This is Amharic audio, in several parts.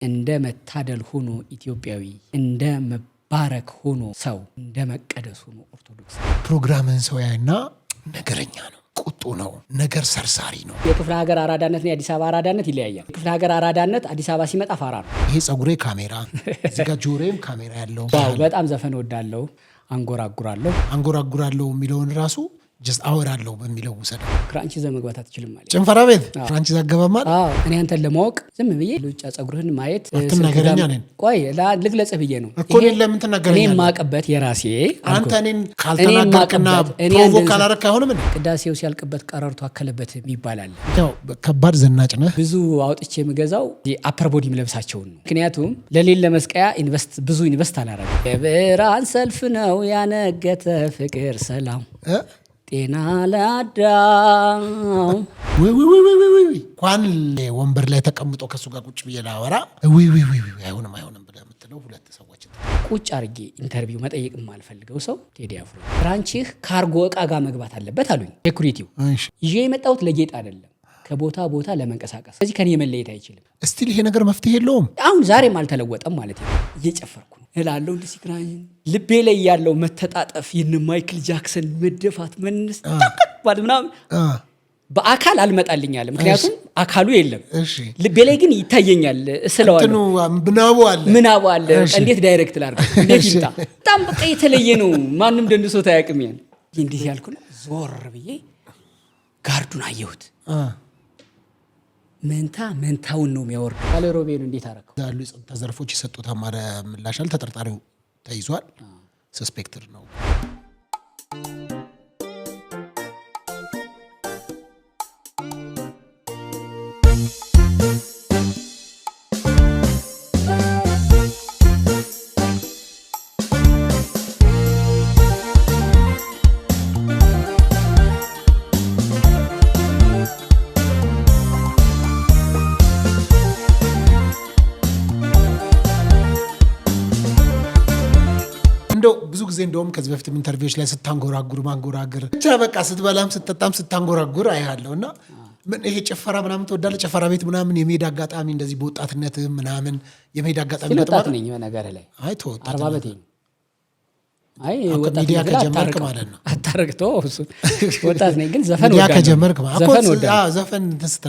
እንደ መታደል ሆኖ ኢትዮጵያዊ፣ እንደ መባረክ ሆኖ ሰው፣ እንደ መቀደስ ሆኖ ኦርቶዶክስ። ፕሮግራምን ሰው ያይና ነገረኛ ነው፣ ቁጡ ነው፣ ነገር ሰርሳሪ ነው። የክፍለ ሀገር አራዳነትና የአዲስ አበባ አራዳነት ይለያያል። የክፍለ ሀገር አራዳነት አዲስ አበባ ሲመጣ ፋራ ነው። ይሄ ጸጉሬ ካሜራ፣ እዚህ ጋር ጆሮዬም ካሜራ ያለው። በጣም ዘፈን ወዳለው፣ አንጎራጉራለሁ የሚለውን ራሱ ጀስት አወራለሁ በሚለው ውሰድ። ክራንች ይዘህ መግባት አትችልም ማለት ጭንፈራ ቤት ክራንች ይዘህ አገባማል። እኔ አንተን ለማወቅ ዝም ብዬ ሉጫ ጸጉርህን ማየት አትናገረኛ ነኝ። ቆይ ልግለጽህ ብዬ ነው እኮ ለምን ትናገረኛ? እኔ ማቀበት የራሴ አንተ እኔን ካልተናገርክና ፕሮቮክ ካላረክ አይሆንም። ቅዳሴው ሲያልቅበት ቀረርቶ አከለበት ይባላል። ያው ከባድ ዘናጭ ነህ። ብዙ አውጥቼ የምገዛው የአፐር ቦዲ የምለብሳቸውን ነው። ምክንያቱም ለሌለ መስቀያ ብዙ ኢንቨስት አላረግም። የብርሃን ሰልፍ ነው ያነገተ ፍቅር ሰላም ጤና ለአዳም። እንኳን ወንበር ላይ ተቀምጦ ከሱ ጋር ቁጭ ብዬ ላወራ አይሆንም ብለህ የምትለው ሁለት ሰዎች ቁጭ አድርጌ ኢንተርቪው መጠየቅ የማልፈልገው ሰው ቴዲ አፍሮ ፍራንችህ ካርጎ እቃ ጋር መግባት አለበት አሉኝ። ሴኩሪቲው ይዤ የመጣሁት ለጌጥ አይደለም፣ ከቦታ ቦታ ለመንቀሳቀስ። ስለዚህ ከኔ መለየት አይችልም። እስቲል ይሄ ነገር መፍትሄ የለውም። አሁን ዛሬም አልተለወጠም ማለት ነው። እየጨፈርኩ እላለሁ እንደ ሲክራኝ ልቤ ላይ ያለው መተጣጠፍ የነ ማይክል ጃክሰን መደፋት መነስ ታቀባል ምናምን በአካል አልመጣልኛል፣ ምክንያቱም አካሉ የለም። ልቤ ላይ ግን ይታየኛል። ስለዋለሁ ምናቡ አለ። እንዴት ዳይሬክት ላድርገው? እንዴት ይምጣ? በጣም በቃ የተለየ ነው። ማንም ደንሶት አያውቅም። ያን እንዴት ያልኩ ነው። ዞር ብዬ ጋርዱን አየሁት። መንታውን ነው የሚያወርድ። ባለሮቤሉ እንዴት አደረገው? ያሉ የጸጥታ ዘርፎች የሰጡት አማረ ምላሻል። ተጠርጣሪው ተይዟል። ሰስፔክትድ ነው። ብዙ ጊዜ እንደውም ከዚህ በፊት ኢንተርቪዎች ላይ ማንጎራገር ብቻ በቃ ስትበላም ስትጠጣም ስታንጎራጉር አያለሁ። እና ምን ይሄ ጭፈራ ምናምን ትወዳለህ? ጭፈራ ቤት ምናምን የመሄድ አጋጣሚ እንደዚህ በወጣትነት ምናምን የመሄድ አጋጣሚ ወጣት ነኝ ነገር ላይ አይ ተወጣ 40 ዓመቴ ሚዲያ ከጀመርክ ማለት ነው። አታረግቶ ወጣት ነኝ ግን ዘፈን ሚዲያ ከጀመርክ ዘፈን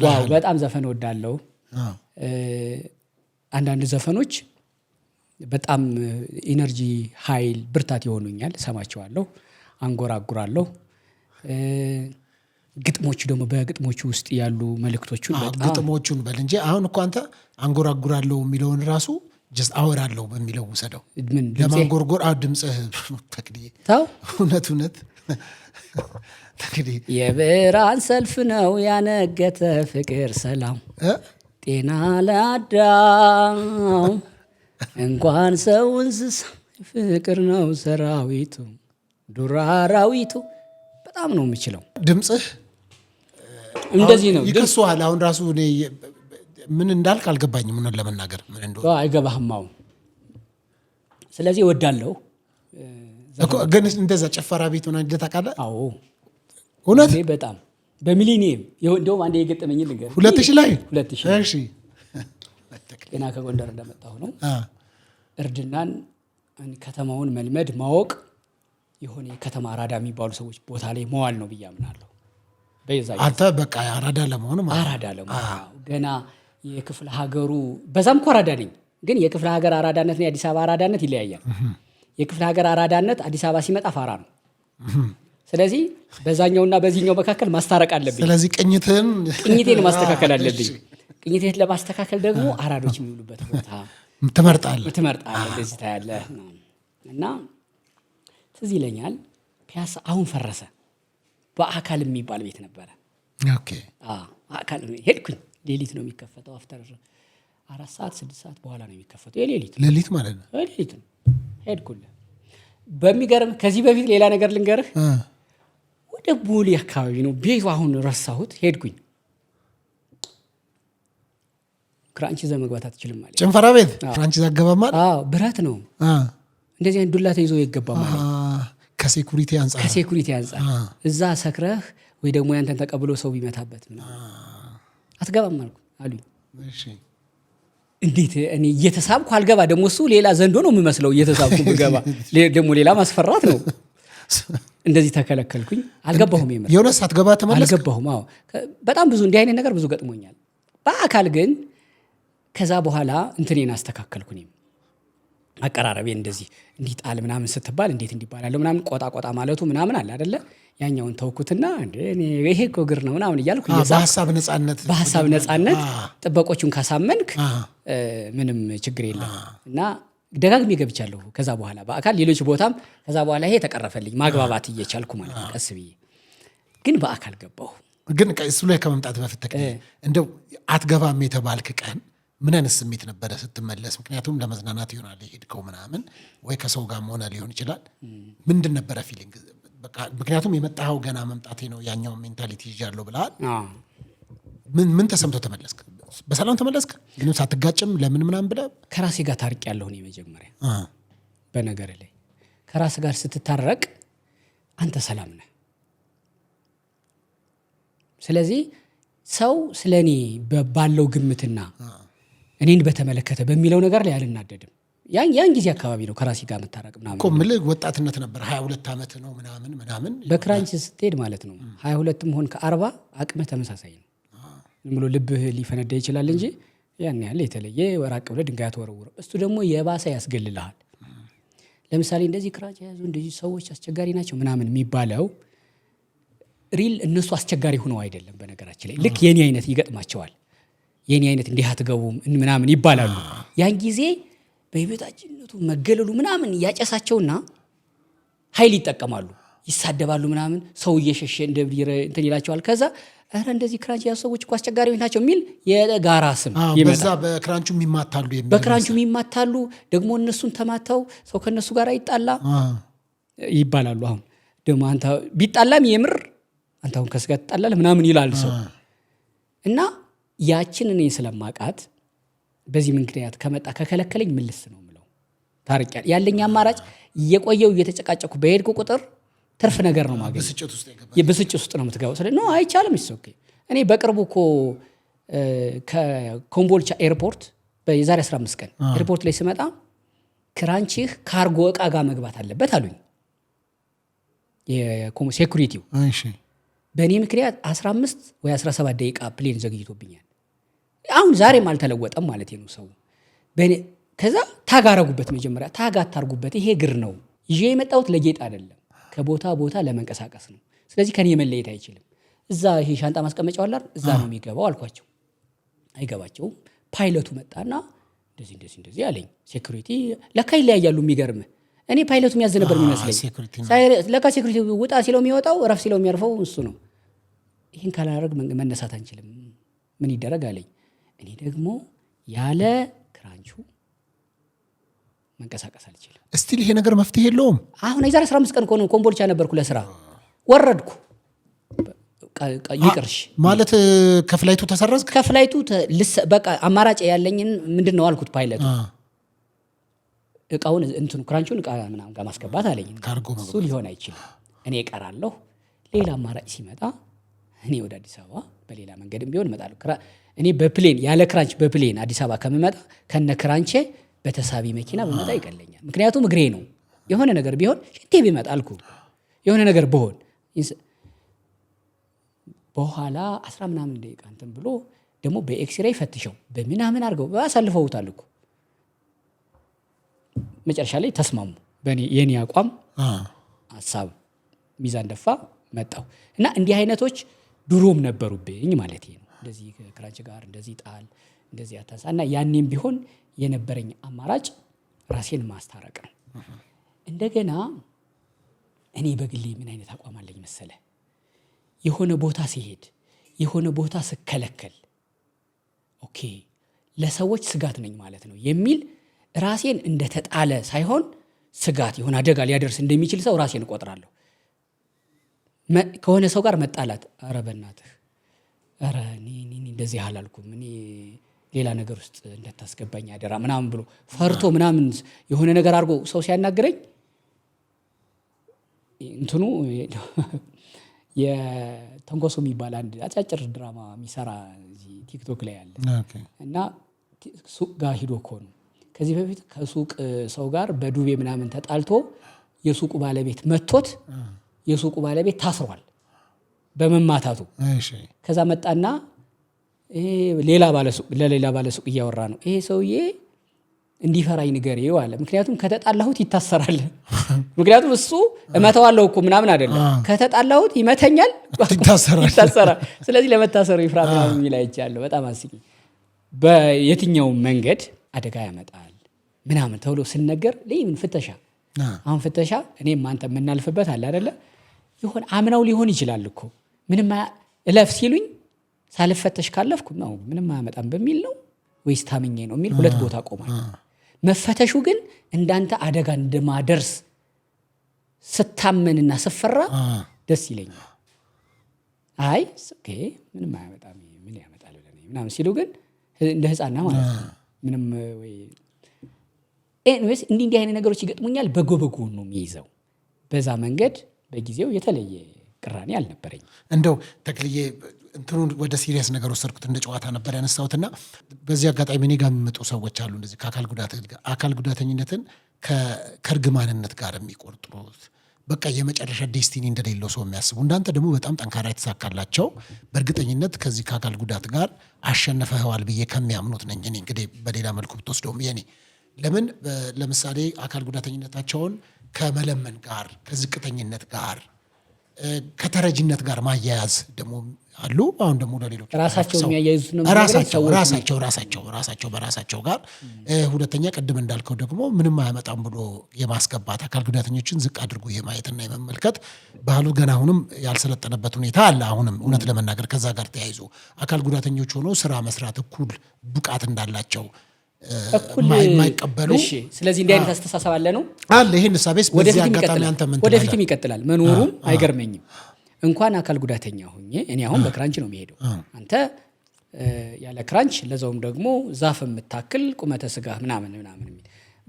ዋው በጣም ዘፈን ወዳለሁ። አንዳንድ ዘፈኖች በጣም ኢነርጂ ኃይል ብርታት ይሆኑኛል። ሰማቸዋለሁ፣ አንጎራጉራለሁ። ግጥሞቹ ደግሞ በግጥሞቹ ውስጥ ያሉ መልእክቶቹን በጣም ግጥሞቹን በል እንጂ አሁን እኮ አንተ አንጎራጉራለሁ የሚለውን ራሱ ጀስት አወራለሁ በሚለው ውሰደው። ለማንጎርጎር ድምጽህ ተክዲዬ ታው እውነት ተክዲዬ የብርሃን ሰልፍ ነው ያነገተ ፍቅር ሰላም ጤና ለአዳም እንኳን ሰው እንስሳ ፍቅር ነው ሰራዊቱ ዱር አራዊቱ። በጣም ነው የምችለው። ድምጽህ እንደዚህ ነው። ይከሱሃል። አሁን ራሱ እኔ ምን እንዳልክ አልገባኝም። ምን ለመናገር ምን እንደሆነ አይገባህም አሁን። ስለዚህ እወዳለሁ ግን እንደዛ ጭፈራ ቤት ሆነ እንደ ታውቃለህ? አዎ እውነት በጣም በሚሊኒየም እንደውም አንዴ የገጠመኝ ልንገርህ። 2000 ላይ 2000 እሺ ጤና ከጎንደር እንደመጣሁ ነው። እርድናን ከተማውን መልመድ ማወቅ የሆነ የከተማ አራዳ የሚባሉ ሰዎች ቦታ ላይ መዋል ነው ብዬ አምናለሁ። አንተ በቃ አራዳ ለመሆን ገና የክፍለ ሀገሩ በዛም እኮ አራዳ ነኝ፣ ግን የክፍለ ሀገር አራዳነትና የአዲስ አበባ አራዳነት ይለያያል። የክፍለ ሀገር አራዳነት አዲስ አበባ ሲመጣ ፋራ ነው። ስለዚህ በዛኛውና በዚህኛው መካከል ማስታረቅ አለብኝ። ስለዚህ ቅኝቴን ማስተካከል አለብኝ። ቅኝቴን ለማስተካከል ደግሞ አራዶች የሚውሉበት ቦታ ትመርጣለህ። እንደዚህ ታያለህ። እና ትዝ ይለኛል ፒያሳ አሁን ፈረሰ። በአካል የሚባል ቤት ነበረ። አካል ሄድኩኝ። ሌሊት ነው የሚከፈተው። አፍተር 4 ሰዓት 6 ሰዓት በኋላ ነው የሚከፈተው። ሌሊት ማለት ነው። ሌሊት ነው ሄድኩልህ። በሚገርም ከዚህ በፊት ሌላ ነገር ልንገርህ። ወደ ቦሌ አካባቢ ነው ቤቱ። አሁን ረሳሁት። ሄድኩኝ። ክራንች ይዘህ መግባት አትችልም ማለት ጭንፈራ ቤት ክራንች ይዘህ አገባማል። ብረት ነው እንደዚህ አይነት ዱላ ተይዞ ይገባ ማለት ከሴኩሪቲ አንፃር እዛ ሰክረህ ወይ ደግሞ ያንተን ተቀብሎ ሰው ቢመታበት አትገባም አሉኝ። እንዴት እኔ እየተሳብኩ አልገባ ደግሞ እሱ ሌላ ዘንዶ ነው የምመስለው እየተሳብኩ ብገባ ደግሞ ሌላ ማስፈራት ነው። እንደዚህ ተከለከልኩኝ። አልገባሁም። የሆነ ሳትገባ ተመለስክ? አልገባሁም። አዎ በጣም ብዙ እንዲህ አይነት ነገር ብዙ ገጥሞኛል። በአካል ግን ከዛ በኋላ እንትኔን አስተካከልኩኝ። አቀራረቤ እንደዚህ እንዲጣል ምናምን ስትባል እንዴት እንዲባላል ምናምን ቆጣ ቆጣ ማለቱ ምናምን አለ አይደለ? ያኛውን ተውኩትና እንዴ እኔ ይሄ እኮ እግር ነው ምናምን እያልኩ በሐሳብ ነፃነት ጥበቆቹን ካሳመንክ ምንም ችግር የለም። እና ደጋግሜ ገብቻለሁ ከዛ በኋላ በአካል ሌሎች ቦታም ከዛ በኋላ ይሄ ተቀረፈልኝ ማግባባት እየቻልኩ ማለት ነው ቀስ ብዬ። ግን በአካል ገባሁ። ግን እሱ ላይ ከመምጣት በፊት እንደው አትገባም የተባልክ ቀን ምን አይነት ስሜት ነበረ ስትመለስ? ምክንያቱም ለመዝናናት ይሆናል የሄድከው ምናምን ወይ ከሰው ጋር ሆነ ሊሆን ይችላል። ምንድን ነበረ ፊሊንግ? በቃ ምክንያቱም የመጣኸው ገና መምጣቴ ነው ያኛው ሜንታሊቲ ይዣለሁ ብለሃል። ምን ተሰምቶ ተመለስክ? በሰላም ተመለስክ? ግን ሳትጋጭም ለምን ምናምን ብለህ? ከራሴ ጋር ታርቄያለሁ እኔ መጀመሪያ። በነገር ላይ ከራስ ጋር ስትታረቅ አንተ ሰላም ነህ። ስለዚህ ሰው ስለኔ ባለው ግምትና እኔን በተመለከተ በሚለው ነገር ላይ አልናደድም። ያን ጊዜ አካባቢ ነው ከራሴ ጋር መታረቅ ምናምን እኮ ምልህ ወጣትነት ነበር 22 ዓመት ነው ምናምን በክራንች ስትሄድ ማለት ነው 22ም ሆን ከ40 አቅምህ ተመሳሳይ ነው። ዝም ብሎ ልብህ ሊፈነዳ ይችላል እንጂ ያን ያህል የተለየ ወራቅ ብለህ ድንጋይ አትወረውረው። እሱ ደግሞ የባሰ ያስገልልሃል። ለምሳሌ እንደዚህ ክራንች ያዙ እንደዚህ ሰዎች አስቸጋሪ ናቸው ምናምን የሚባለው ሪል እነሱ አስቸጋሪ ሆነው አይደለም። በነገራችን ላይ ልክ የኔ አይነት ይገጥማቸዋል። የኔ አይነት እንዲህ አትገቡም ምናምን ይባላሉ። ያን ጊዜ በቤታችነቱ መገለሉ ምናምን ያጨሳቸውና ኃይል ይጠቀማሉ፣ ይሳደባሉ ምናምን ሰው እየሸሸ እንትን ይላቸዋል። ከዛ ኧረ እንደዚህ ክራንች ያዙ ሰዎች እኮ አስቸጋሪዎች ናቸው የሚል የጋራ ስም ይመጣል። በዛ በክራንቹ የሚማታሉ ደግሞ እነሱን ተማተው ሰው ከነሱ ጋር ይጣላ ይባላሉ። አሁን ደግሞ አንተ ቢጣላም የምር አንተ አሁን ከስጋ ትጣላለህ ምናምን ይላል ሰው። እና ያችን እኔ ስለማቃት በዚህ ምክንያት ከመጣ ከከለከለኝ ምልስ ነው የምለው። ታርቂያ ያለኝ አማራጭ እየቆየው እየተጨቃጨኩ በሄድኩ ቁጥር ትርፍ ነገር ነው ማገኝ። የብስጭት ውስጥ ነው የምትገባው። ስለዚህ ነው አይቻልም። ኦኬ እኔ በቅርቡ እኮ ከኮምቦልቻ ኤርፖርት የዛሬ 15 ቀን ኤርፖርት ላይ ስመጣ ክራንችህ ካርጎ እቃ ጋር መግባት አለበት አሉኝ የሴኩሪቲው። በእኔ ምክንያት 15 ወይ 17 ደቂቃ ፕሌን ዘግይቶብኛል። አሁን ዛሬም አልተለወጠም ማለት ነው ሰው። ከዛ ታግ አረጉበት። መጀመሪያ ታግ አታርጉበት፣ ይሄ እግር ነው ይዤ የመጣሁት ለጌጥ አይደለም፣ ከቦታ ቦታ ለመንቀሳቀስ ነው። ስለዚህ ከኔ መለየት አይችልም። እዛ ይሄ ሻንጣ ማስቀመጫው አላር እዛ ነው የሚገባው አልኳቸው። አይገባቸውም። ፓይለቱ መጣና እንደዚህ አለኝ። ሴኩሪቲ ለካ ይለያያሉ። የሚገርምህ እኔ ፓይለቱ የሚያዝ ነበር የሚመስለኝ። ለካ ሴኩሪቲ ውጣ ሲለው የሚወጣው ረፍ ሲለው የሚያርፈው እሱ ነው። ይህን ካላደረግ መነሳት አንችልም፣ ምን ይደረግ አለኝ። እኔ ደግሞ ያለ ክራንቹ መንቀሳቀስ አልችልም። እስቲል ይሄ ነገር መፍትሄ የለውም። አሁን የዛሬ 15 ቀን ከሆነ ኮምቦልቻ ነበርኩ ለስራ ወረድኩ። ይቅርሽ ማለት ከፍላይቱ ተሰረዝክ? ከፍላይቱ በቃ አማራጭ ያለኝን ምንድን ነው አልኩት ፓይለቱ። እቃውን እንትኑ ክራንቹን እቃ ምናምን ጋር ማስገባት አለኝ። እሱ ሊሆን አይችልም፣ እኔ እቀራለሁ። ሌላ አማራጭ ሲመጣ እኔ ወደ አዲስ አበባ በሌላ መንገድም ቢሆን እመጣለሁ። እኔ በፕሌን ያለ ክራንች በፕሌን አዲስ አበባ ከምመጣ ከነ ክራንቼ በተሳቢ መኪና በመጣ ይቀለኛል። ምክንያቱም እግሬ ነው። የሆነ ነገር ቢሆን ሽንቴ ቢመጣ አልኩ የሆነ ነገር በሆን በኋላ 10 ምናምን ደቂቃ እንትን ብሎ ደግሞ በኤክስሬይ ፈትሸው በምናምን አድርገው አሳልፈውታል እኮ። መጨረሻ ላይ ተስማሙ። የኔ አቋም ሀሳብ ሚዛን ደፋ መጣው እና እንዲህ አይነቶች ድሮም ነበሩብኝ ማለት ነው። እንደዚህ ክራንች ጋር እንደዚህ ጣል እንደዚህ አታንሳ እና ያኔም ቢሆን የነበረኝ አማራጭ ራሴን ማስታረቅ ነው። እንደገና እኔ በግሌ ምን አይነት አቋም አለኝ መሰለ? የሆነ ቦታ ሲሄድ የሆነ ቦታ ስከለከል ኦኬ ለሰዎች ስጋት ነኝ ማለት ነው የሚል ራሴን እንደተጣለ ሳይሆን ስጋት የሆነ አደጋ ሊያደርስ እንደሚችል ሰው ራሴን እቆጥራለሁ። ከሆነ ሰው ጋር መጣላት ኧረ በእናትህ ኧረ እኔ እንደዚህ አላልኩም እኔ ሌላ ነገር ውስጥ እንደታስገባኝ አደራ ምናምን ብሎ ፈርቶ ምናምን የሆነ ነገር አድርጎ ሰው ሲያናግረኝ እንትኑ የተንኮሶ የሚባል አንድ አጫጭር ድራማ የሚሰራ እዚህ ቲክቶክ ላይ ያለ እና ሱቅ ጋር ሂዶ እኮ ነው። ከዚህ በፊት ከሱቅ ሰው ጋር በዱቤ ምናምን ተጣልቶ የሱቁ ባለቤት መቶት የሱቁ ባለቤት ታስሯል በመማታቱ። ከዛ መጣና ለሌላ ባለሱቅ እያወራ ነው። ይሄ ሰውዬ እንዲፈራኝ ንገሪው አለ። ምክንያቱም ከተጣላሁት ይታሰራል። ምክንያቱም እሱ እመታዋለሁ እኮ ምናምን አይደለም፣ ከተጣላሁት ይመተኛል፣ ይታሰራል። ስለዚህ ለመታሰሩ ይፍራ ምናምን የሚል አይቻለሁ። በጣም አስቂ። በየትኛው መንገድ አደጋ ያመጣል ምናምን ተብሎ ስነገር ለምን ፍተሻ፣ አሁን ፍተሻ እኔም አንተ የምናልፍበት አለ አይደለ? ይሆን አምናው ሊሆን ይችላል እኮ ምንም እለፍ ሲሉኝ ሳልፈተሽ ካለፍኩ ነው ምንም አያመጣም በሚል ነው ወይስ ታምኜ ነው የሚል ሁለት ቦታ ቆማል። መፈተሹ ግን እንዳንተ አደጋ እንደማደርስ ስታመንና ስፈራ ደስ ይለኛል። አይ ኦኬ ምንም አያመጣም ምን ያመጣል ምናምን ሲሉ ግን እንደ ህፃና ማለት ነው ምንም ወይ ኤኒዌይስ እንዲህ አይነት ነገሮች ይገጥሙኛል። በጎ ነው የሚይዘው። በዛ መንገድ በጊዜው የተለየ ቅራኔ አልነበረኝ። እንደው ተክልዬ እንትኑን ወደ ሲሪየስ ነገር ወሰድኩት፣ እንደ ጨዋታ ነበር ያነሳሁትና በዚህ አጋጣሚ እኔ ጋር የሚመጡ ሰዎች አሉ እንደዚህ አካል ጉዳተኝነትን ከእርግማንነት ጋር የሚቆርጡት በቃ የመጨረሻ ዴስቲኒ እንደሌለው ሰው የሚያስቡ፣ እንዳንተ ደግሞ በጣም ጠንካራ የተሳካላቸው በእርግጠኝነት ከዚህ ከአካል ጉዳት ጋር አሸነፈዋል ብዬ ከሚያምኑት ነኝ እኔ። እንግዲህ በሌላ መልኩ ብትወስደውም የኔ ለምን ለምሳሌ አካል ጉዳተኝነታቸውን ከመለመን ጋር ከዝቅተኝነት ጋር ከተረጅነት ጋር ማያያዝ ደግሞ አሉ። አሁን ደግሞ ለሌሎች ራሳቸው የሚያያይዙት ነው ራሳቸው በራሳቸው ጋር። ሁለተኛ ቅድም እንዳልከው ደግሞ ምንም አያመጣም ብሎ የማስገባት አካል ጉዳተኞችን ዝቅ አድርጎ የማየትና የመመልከት ባህሉ ገና አሁንም ያልሰለጠነበት ሁኔታ አለ። አሁንም እውነት ለመናገር ከዛ ጋር ተያይዞ አካል ጉዳተኞች ሆነው ስራ መስራት እኩል ብቃት እንዳላቸው የማይቀበሉ። ስለዚህ እንዲህ አይነት አስተሳሰብ አለ ነው አለ። ይሄን ሳቤስ በዚህ አጋጣሚ አንተ ምን ወደፊትም ይቀጥላል መኖሩም አይገርመኝም። እንኳን አካል ጉዳተኛ ሆኜ እኔ አሁን በክራንች ነው የሚሄደው፣ አንተ ያለ ክራንች ለዛውም ደግሞ ዛፍ የምታክል ቁመተ ስጋ ምናምን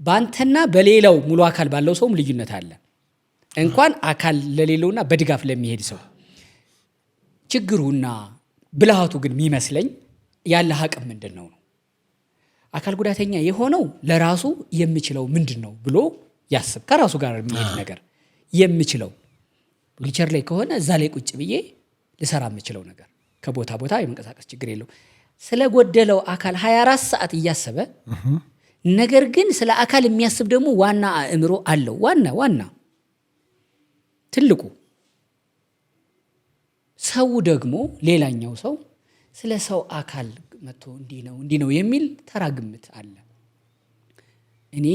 በአንተና በሌላው ሙሉ አካል ባለው ሰውም ልዩነት አለ። እንኳን አካል ለሌለውና በድጋፍ ለሚሄድ ሰው ችግሩና ብልሃቱ ግን የሚመስለኝ ያለ አቅም ምንድን ነው? አካል ጉዳተኛ የሆነው ለራሱ የምችለው ምንድን ነው ብሎ ያስብ። ከራሱ ጋር የሚሄድ ነገር የምችለው ዊልቸር ላይ ከሆነ እዛ ላይ ቁጭ ብዬ ልሰራ የምችለው ነገር ከቦታ ቦታ የመንቀሳቀስ ችግር የለው። ስለጎደለው አካል 24 ሰዓት እያሰበ ነገር ግን ስለ አካል የሚያስብ ደግሞ ዋና አእምሮ አለው። ዋና ትልቁ ሰው ደግሞ ሌላኛው ሰው ስለ ሰው አካል መጥቶ እንዲህ ነው የሚል ተራ ግምት አለ። እኔ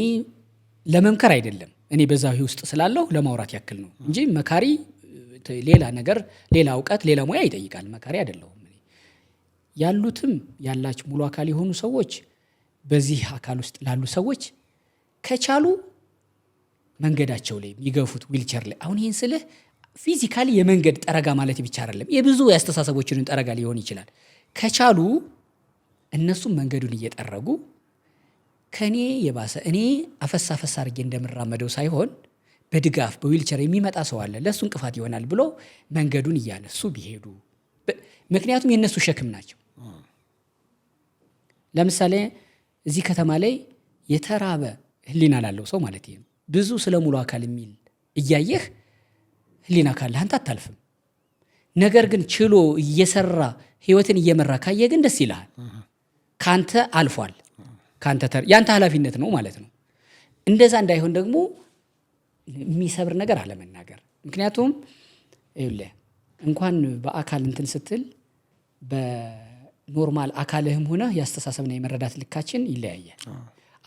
ለመምከር አይደለም፣ እኔ በዛ ውስጥ ስላለሁ ለማውራት ያክል ነው እንጂ መካሪ ሌላ ነገር፣ ሌላ እውቀት፣ ሌላ ሙያ ይጠይቃል። መካሪ አይደለሁም። ያሉትም ያላች ሙሉ አካል የሆኑ ሰዎች በዚህ አካል ውስጥ ላሉ ሰዎች ከቻሉ መንገዳቸው ላይ የሚገፉት ዊልቸር ላይ አሁን ይህን ስልህ ፊዚካሊ የመንገድ ጠረጋ ማለት ብቻ አይደለም፣ የብዙ ያስተሳሰቦችን ጠረጋ ሊሆን ይችላል። ከቻሉ እነሱም መንገዱን እየጠረጉ ከኔ የባሰ እኔ አፈሳ አድርጌ እንደምራመደው ሳይሆን በድጋፍ በዊልቸር የሚመጣ ሰው አለ ለሱ እንቅፋት ይሆናል ብሎ መንገዱን እያነሱ ቢሄዱ፣ ምክንያቱም የነሱ ሸክም ናቸው። ለምሳሌ እዚህ ከተማ ላይ የተራበ ህሊና ላለው ሰው ማለት ነው ብዙ ስለ ሙሉ አካል የሚል እያየህ ህሊና ካለህ አንተ አታልፍም። ነገር ግን ችሎ እየሰራ ህይወትን እየመራ ካየ ግን ደስ ይልሃል። ካንተ አልፏል፣ ያንተ ኃላፊነት ነው ማለት ነው። እንደዛ እንዳይሆን ደግሞ የሚሰብር ነገር አለመናገር። ምክንያቱም ይኸውልህ እንኳን በአካል እንትን ስትል በኖርማል አካልህም ሆነ ያስተሳሰብና የመረዳት ልካችን ይለያያል።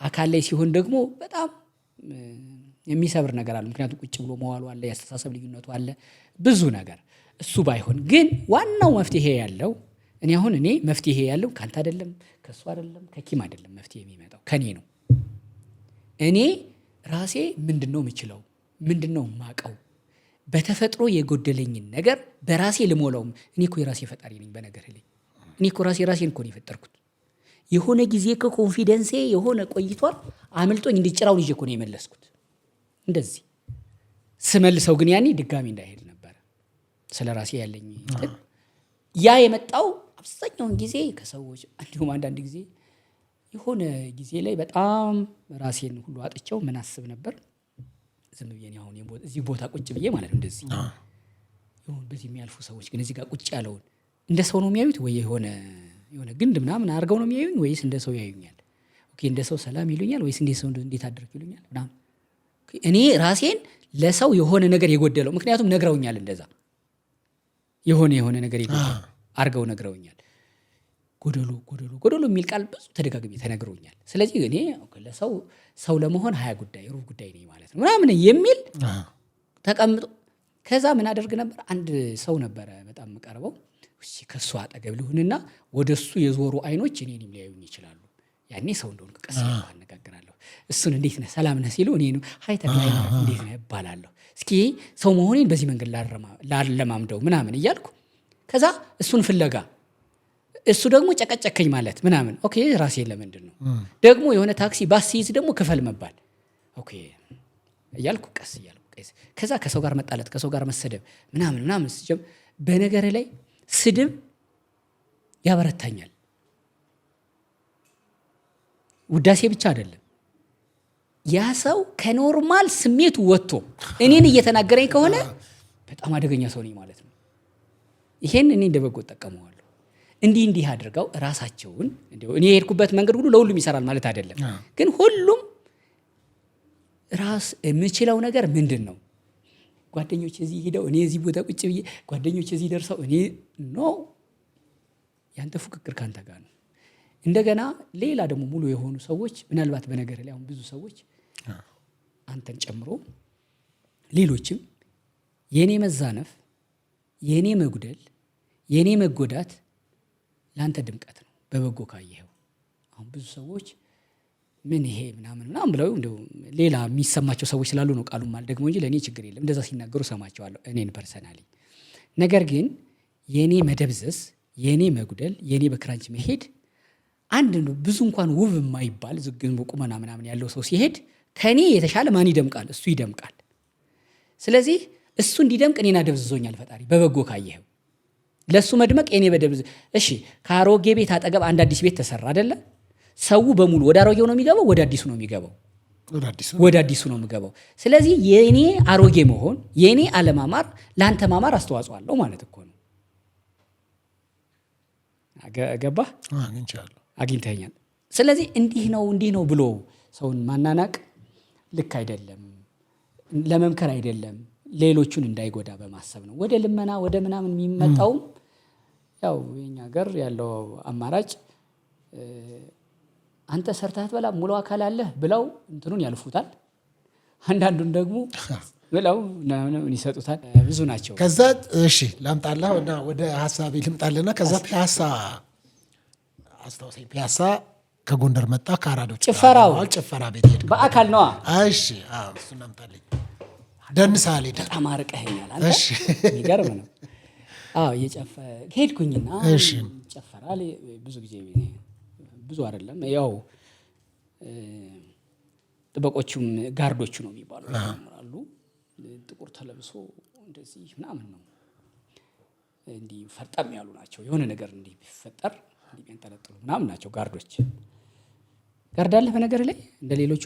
አካል ላይ ሲሆን ደግሞ በጣም የሚሰብር ነገር አለ። ምክንያቱም ቁጭ ብሎ መዋሉ አለ፣ ያስተሳሰብ ልዩነቱ አለ፣ ብዙ ነገር። እሱ ባይሆን ግን ዋናው መፍትሄ ያለው እኔ መፍትሄ ያለው ካንተ አይደለም፣ ከሱ አይደለም፣ ከኪም አይደለም። መፍትሄ የሚመጣው ከኔ ነው። እኔ ራሴ ምንድነው የምችለው? ምንድነው የማውቀው? በተፈጥሮ የጎደለኝን ነገር በራሴ ልሞላው። እኔ እኮ የራሴ ፈጣሪ ነኝ። በነገር ላይ እኔ እኮ ራሴን እኮ ነው የፈጠርኩት። የሆነ ጊዜ ከኮንፊደንሴ የሆነ ቆይቷል አምልጦኝ እንዲጭራው ልጅ እኮ ነው የመለስኩት። እንደዚህ ስመልሰው ግን ያኔ ድጋሚ እንዳይሄድ ነበር ስለ ራሴ ያለኝ ያ የመጣው አብዛኛውን ጊዜ ከሰዎች እንዲሁም አንዳንድ ጊዜ የሆነ ጊዜ ላይ በጣም ራሴን ሁሉ አጥቼው ምን አስብ ነበር ዝም ብዬ አሁን እዚህ ቦታ ቁጭ ብዬ ማለት ነው እንደዚህ ይሁን በዚህ የሚያልፉ ሰዎች ግን እዚህ ጋር ቁጭ ያለውን እንደ ሰው ነው የሚያዩት ወይ የሆነ ግንድ ምናምን አድርገው ነው የሚያዩኝ ወይስ እንደ ሰው ያዩኛል? ኦኬ እንደ ሰው ሰላም ይሉኛል ወይስ እንደ ሰው እንዴት አድርግ ይሉኛል ምናምን። እኔ ራሴን ለሰው የሆነ ነገር የጎደለው ምክንያቱም ነግረውኛል እንደዛ የሆነ ነገር የጎደለው አድርገው ነግረውኛል። ጎደሎ የሚል ቃል ብዙ ተደጋግሜ ተነግሮኛል። ስለዚህ እኔ ለሰው ሰው ለመሆን 20 ጉዳይ ሩብ ጉዳይ ነኝ ማለት ነው ምናምን የሚል ተቀምጦ ከዛ ምን አደርግ ነበር አንድ ሰው ነበረ በጣም የምቀርበው እሺ ከሱ አጠገብ ልሁንና ወደሱ የዞሩ አይኖች እኔንም ሊያዩኝ ይችላሉ። ያኔ ሰው እንደሆነ ቀስ ብዬ አነጋግራለሁ። እሱን እንዴት ነህ ሰላም ነህ ሲሉ እኔ ሃይ ተክላይ እንዴት ነህ እባላለሁ። እስኪ ሰው መሆኔን በዚህ መንገድ ላለማምደው ምናምን እያልኩ ከዛ እሱን ፍለጋ እሱ ደግሞ ጨቀጨከኝ ማለት ምናምን ኦኬ ራሴን ለምንድን ነው ደግሞ የሆነ ታክሲ ባስ ሲይዝ ደግሞ ክፈል መባል ኦኬ እያልኩ ቀስ እያልኩ ከዛ ከሰው ጋር መጣላት ከሰው ጋር መሰደብ ምናምን በነገር ላይ ስድብ ያበረታኛል። ውዳሴ ብቻ አይደለም ያ ሰው ከኖርማል ስሜቱ ወጥቶ እኔን እየተናገረኝ ከሆነ በጣም አደገኛ ሰው ነኝ ማለት ነው። ይሄን እኔ እንደበጎ ተጠቀመዋለሁ። እንዲህ አድርገው ራሳቸውን እኔ የሄድኩበት መንገድ ሁሉ ለሁሉም ይሰራል ማለት አይደለም፣ ግን ሁሉም ራስ የምችለው ነገር ምንድን ነው? ጓደኞች እዚህ ሄደው እኔ እዚህ ቦታ ቁጭ ብዬ ጓደኞች እዚህ ደርሰው እኔ ያንተ ፉክክር ካንተ ጋር ነው። እንደገና ሌላ ደግሞ ሙሉ የሆኑ ሰዎች ምናልባት በነገር ላይ አሁን ብዙ ሰዎች አንተን ጨምሮ ሌሎችም የኔ መዛነፍ የኔ መጉደል የኔ መጎዳት ላንተ ድምቀት ነው በበጎ ካየኸው። አሁን ብዙ ሰዎች ምን ይሄ ምናምን ብለው እንደው ሌላ የሚሰማቸው ሰዎች ስላሉ ነው ቃሉን ማለት ደግሞ እንጂ ለኔ ችግር የለም እንደዛ ሲናገሩ ሰማቸዋለሁ እኔን ፐርሰናሊ። ነገር የኔ መደብዘዝ የኔ መጉደል የኔ በክራንች መሄድ አንድ ነው ብዙ እንኳን ውብ የማይባል ዝግን ቁመና ምናምን ያለው ሰው ሲሄድ ከኔ የተሻለ ማን ይደምቃል? እሱ ይደምቃል። ስለዚህ እሱ እንዲደምቅ እኔና ደብዝዞኛል ፈጣሪ በበጎ ካየኸው። ለሱ መድመቅ የኔ በደብዝ እሺ ከአሮጌ ቤት አጠገብ አንድ አዲስ ቤት ተሰራ አይደለ? ሰው በሙሉ ወደ አሮጌው ነው የሚገባው ወደ አዲሱ ነው የሚገባው? ወደ አዲሱ ነው የሚገባው። ስለዚህ የኔ አሮጌ መሆን የኔ አለማማር ላንተ ማማር አስተዋጽኦ አለው ማለት እኮ ነው። ገባህ? አግኝተኛል። ስለዚህ እንዲህ ነው ብሎ ሰውን ማናናቅ ልክ አይደለም፣ ለመምከር አይደለም፣ ሌሎቹን እንዳይጎዳ በማሰብ ነው። ወደ ልመና ወደ ምናምን የሚመጣው ያው የኛ ሀገር ያለው አማራጭ አንተ ሰርተህ በላ ሙሉ አካል አለህ ብለው እንትኑን ያልፉታል። አንዳንዱን ደግሞ ብለው ይሰጡታል። ብዙ ናቸው። ከዛ እሺ ላምጣልህ እና ወደ ሐሳቤ ልምጣልና ከዛ ፒያሳ አስተዋወሰኝ። ፒያሳ ከጎንደር መጣ ከአራዶች ጭፈራ ቤት ሄድክ በአካል ነዋ? እሺ እሱ እናምጣልኝ። ደንሳሌ በጣም አርቀኸኛል አንተ። እሺ ይገርም ነው። ሄድኩኝና ጨፈራል ብዙ ጊዜ ብዙ አይደለም ያው ጥበቆቹም ጋርዶቹ ነው የሚባሉ ያምራሉ። ጥቁር ተለብሶ እንደዚህ ምናምን ነው እንዲህ ፈርጠም ያሉ ናቸው። የሆነ ነገር እንዲህ ቢፈጠር እንዲህ የሚያንጠለጥሉ ምናምን ናቸው ጋርዶች። ጋርድ አለ በነገር ላይ እንደሌሎቹ?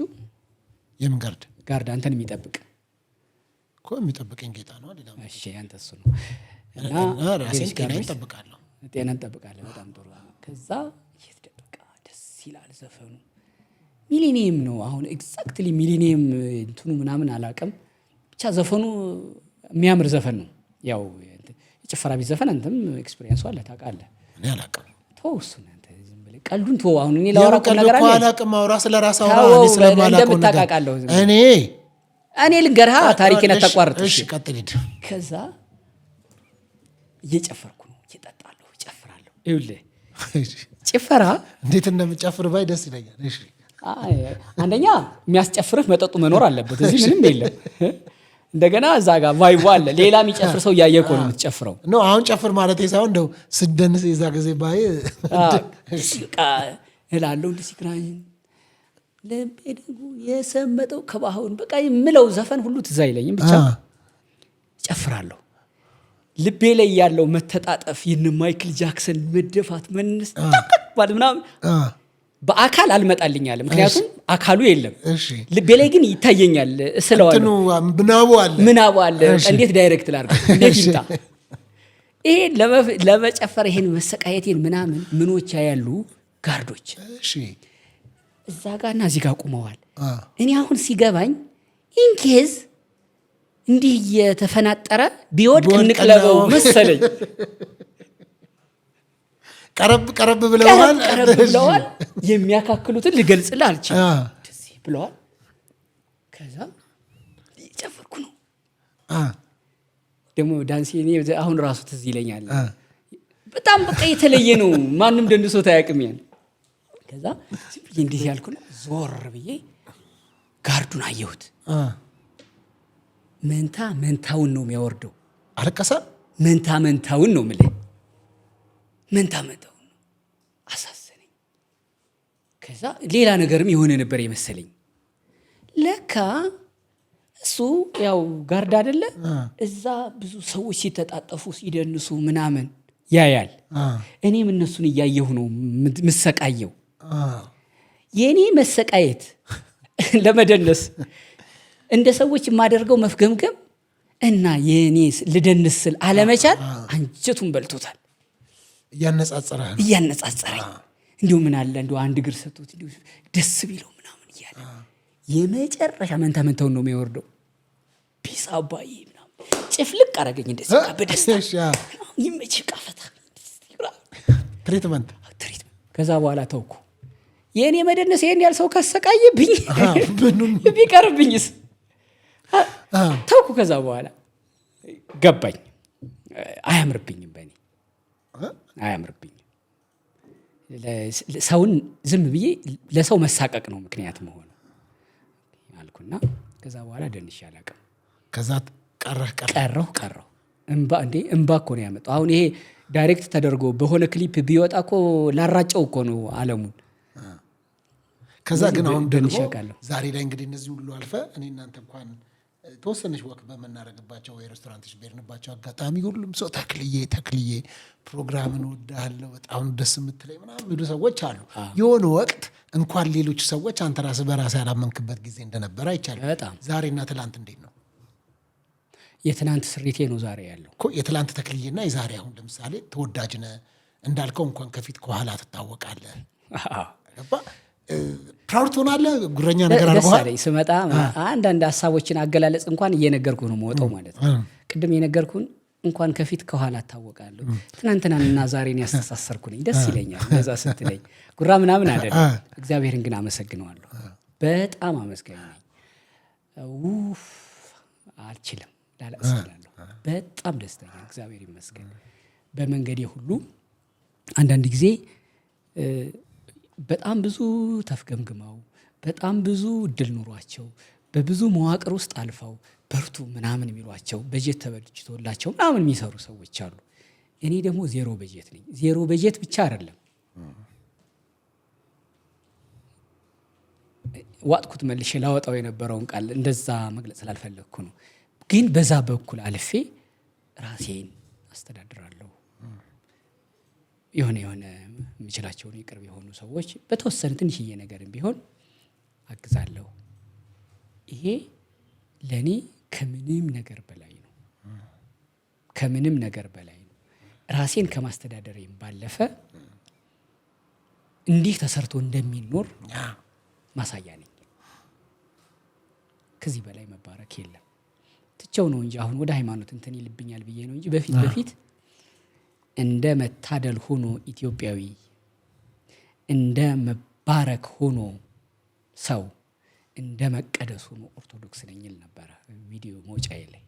የምን ጋርድ አንተን የሚጠብቅ እኮ የሚጠብቀኝ ጌታ ነው አይደል? እሺ አንተ እሱ ነው እና ራሴን ጤናን እጠብቃለሁ። ጤናን እጠብቃለሁ። በጣም ጥሩ። ከዛ እየተደበቀ ደስ ይላል ዘፈኑ። ሚሊኒየም ነው አሁን ኤግዛክትሊ ሚሊኒየም እንትኑ ምናምን አላውቅም፣ ብቻ ዘፈኑ የሚያምር ዘፈን ነው። ያው የጭፈራ ቤት ዘፈን አንተም ኤክስፒሪየንሱ አለ ታውቃለህ። እኔ አላውቅም። ተው እሱን አንተ ዝም ብለህ ቀልዱን ተው። አሁን እኔ ላወራ ነገር አለ አላውቅም። አውራ ስለራስ አውራ እኔ ስለማላውቀው ነገር እኔ ልንገርህ ታሪኬን አታቋርጥ። እሺ ቀጥል። ከዛ እየጨፈርኩ ነው እየጠጣለሁ እጨፍራለሁ። ይኸውልህ ጭፈራ እንዴት እንደምጨፍር ባይ ደስ ይለኛል። እሺ አንደኛ የሚያስጨፍርህ መጠጡ መኖር አለበት። እዚህ ምንም የለም። እንደገና እዛ ጋር ቫይቡ አለ። ሌላ የሚጨፍር ሰው እያየህ እኮ ነው የምትጨፍረው። ኖ አሁን ጨፍር ማለት ሳይሆን እንደው ስደንስ የዛ ጊዜ ባይ እላለሁ እንደ ሲክራኝ ልቤ ደግሞ የሰመጠው ከባህውን በቃ የምለው ዘፈን ሁሉ ትዝ አይለኝም። ብቻ ጨፍራለሁ። ልቤ ላይ ያለው መተጣጠፍ የነ ማይክል ጃክሰን መደፋት መነሳት ምናምን በአካል አልመጣልኛል፣ ምክንያቱም አካሉ የለም። እሺ ልቤ ላይ ግን ይታየኛል፣ ስለዋለሁ ምናቡ አለ። እንዴት ዳይሬክት ላድርግ? እንዴት ይምጣ? ይሄ ለመጨፈር ይሄን መሰቃየቴን ምናምን ምኖች ያሉ ጋርዶች እዛ ጋርና እዚህ ጋር ቁመዋል። እኔ አሁን ሲገባኝ ኢንኬዝ እንዲህ እየተፈናጠረ ቢወድቅ እንቅለበው መሰለኝ። ቀረብ ብለዋል። የሚያካክሉትን ልገልጽልህ አልችልም። እንደዚህ ብለዋል። ከዛ እየጨፈርኩ ነው። ደግሞ ዳንሴ እኔ አሁን ራሱ ትዝ ይለኛል። በጣም በቃ የተለየ ነው። ማንም ደንሶት አያውቅም። ያን ከዛ እንዲህ ያልኩ ነው። ዞር ብዬ ጋርዱን አየሁት። መንታውን ነው የሚያወርደው። አለቀሰ። መንታውን ነው የምልህ። መንታውን ነው። አሳዘነኝ። ከዛ ሌላ ነገርም የሆነ ነበር የመሰለኝ። ለካ እሱ ያው ጋርድ አይደለ? እዛ ብዙ ሰዎች ሲተጣጠፉ ሲደንሱ ምናምን ያያል። እኔም እነሱን እያየሁ ነው ምሰቃየው። የኔ መሰቃየት ለመደነስ እንደ ሰዎች የማደርገው መፍገምገም እና የኔ ልደንስ ስል አለመቻል አንጀቱን በልቶታል። እያነጻጸረኝ እንዲሁ ምን አለ እንዲሁ አንድ እግር ሰጥቶት እንዲሁ ደስ ቢለው ምናምን እያለ የመጨረሻ መንታውን ነው የሚወርደው። ፒስ አባዬ ምናምን ጭፍልቅ አረገኝ። እንደዚህ በደስታ ይመችህ ቃፈታ ትሪትመንት። ከዛ በኋላ ተውኩ። የእኔ መደነስ ይሄን ያህል ሰው ካሰቃየብኝ ቢቀርብኝስ? ተውኩ። ከዛ በኋላ ገባኝ። አያምርብኝም፣ በእኔ አያምርብኝም። ሰውን ዝም ብዬ ለሰው መሳቀቅ ነው ምክንያት መሆኑ አልኩና ከዛ በኋላ ደንሼ አላውቅም። ከዛ ቀረሁ። እምባ እኮ ነው ያመጣው። አሁን ይሄ ዳይሬክት ተደርጎ በሆነ ክሊፕ ቢወጣ እኮ ላራጨው እኮ ነው ዓለሙን። ከዛ ግን አሁን ደግሞ ዛሬ ላይ እንግዲህ እነዚህ ሁሉ አልፈ እኔ እናንተ እንኳን ተወሰነች ወቅ በመናረግባቸው ወይ ሬስቶራንቶች በሄድንባቸው አጋጣሚ ሁሉም ሰው ተክልዬ ፕሮግራምን ወዳለው በጣም ደስ የምትለኝ ምናምን ብዙ ሰዎች አሉ። የሆነ ወቅት እንኳን ሌሎች ሰዎች አንተ ራስህ በራስህ ያላመንክበት ጊዜ እንደነበረ አይቻልም። ዛሬና ትላንት እንዴት ነው? የትናንት ስሪቴ ነው ዛሬ ያለው እኮ። የትላንት ተክልዬና የዛሬ አሁን ለምሳሌ ተወዳጅ ነህ እንዳልከው እንኳን ከፊት ከኋላ ትታወቃለህ። ፕራውድ ትሆናለህ። ጉረኛ ነገር አድርገዋል። ስመጣ አንዳንድ ሀሳቦችን አገላለጽ እንኳን እየነገርኩ ነው የምወጣው ማለት ነው። ቅድም የነገርኩን እንኳን ከፊት ከኋላ እታወቃለሁ። ትናንትናንና ዛሬን ያስተሳሰርኩ ነኝ። ደስ ይለኛል እንደዛ ስትለኝ። ጉራ ምናምን አይደለም። እግዚአብሔርን ግን አመሰግነዋለሁ። በጣም አመስጋኝ ነኝ። አልችልም ላለቅስ እላለሁ። በጣም ደስተኛ እግዚአብሔር ይመስገን። በመንገዴ ሁሉ አንዳንድ ጊዜ በጣም ብዙ ተፍገምግመው በጣም ብዙ እድል ኑሯቸው በብዙ መዋቅር ውስጥ አልፈው በርቱ ምናምን የሚሏቸው በጀት ተበጅቶላቸው ምናምን የሚሰሩ ሰዎች አሉ። እኔ ደግሞ ዜሮ በጀት ነኝ። ዜሮ በጀት ብቻ አይደለም ዋጥኩት መልሼ ላወጣው የነበረውን ቃል እንደዛ መግለጽ ስላልፈለግኩ ነው። ግን በዛ በኩል አልፌ ራሴን አስተዳድራለሁ። የሆነ የምችላቸውን የቅርብ የሆኑ ሰዎች በተወሰነ ትንሽዬ ነገርም ቢሆን አግዛለሁ። ይሄ ለእኔ ከምንም ነገር በላይ ነው። ከምንም ነገር በላይ ነው። ራሴን ከማስተዳደሬም ባለፈ እንዲህ ተሰርቶ እንደሚኖር ማሳያ ነኝ። ከዚህ በላይ መባረክ የለም። ትቼው ነው እንጂ አሁን ወደ ሃይማኖት እንትን ይልብኛል ብዬ ነው እንጂ በፊት እንደ መታደል ሆኖ ኢትዮጵያዊ፣ እንደ መባረክ ሆኖ ሰው፣ እንደ መቀደስ ሆኖ ኦርቶዶክስ ነኝ ይል ነበረ። ቪዲዮ መውጫዬ ላይ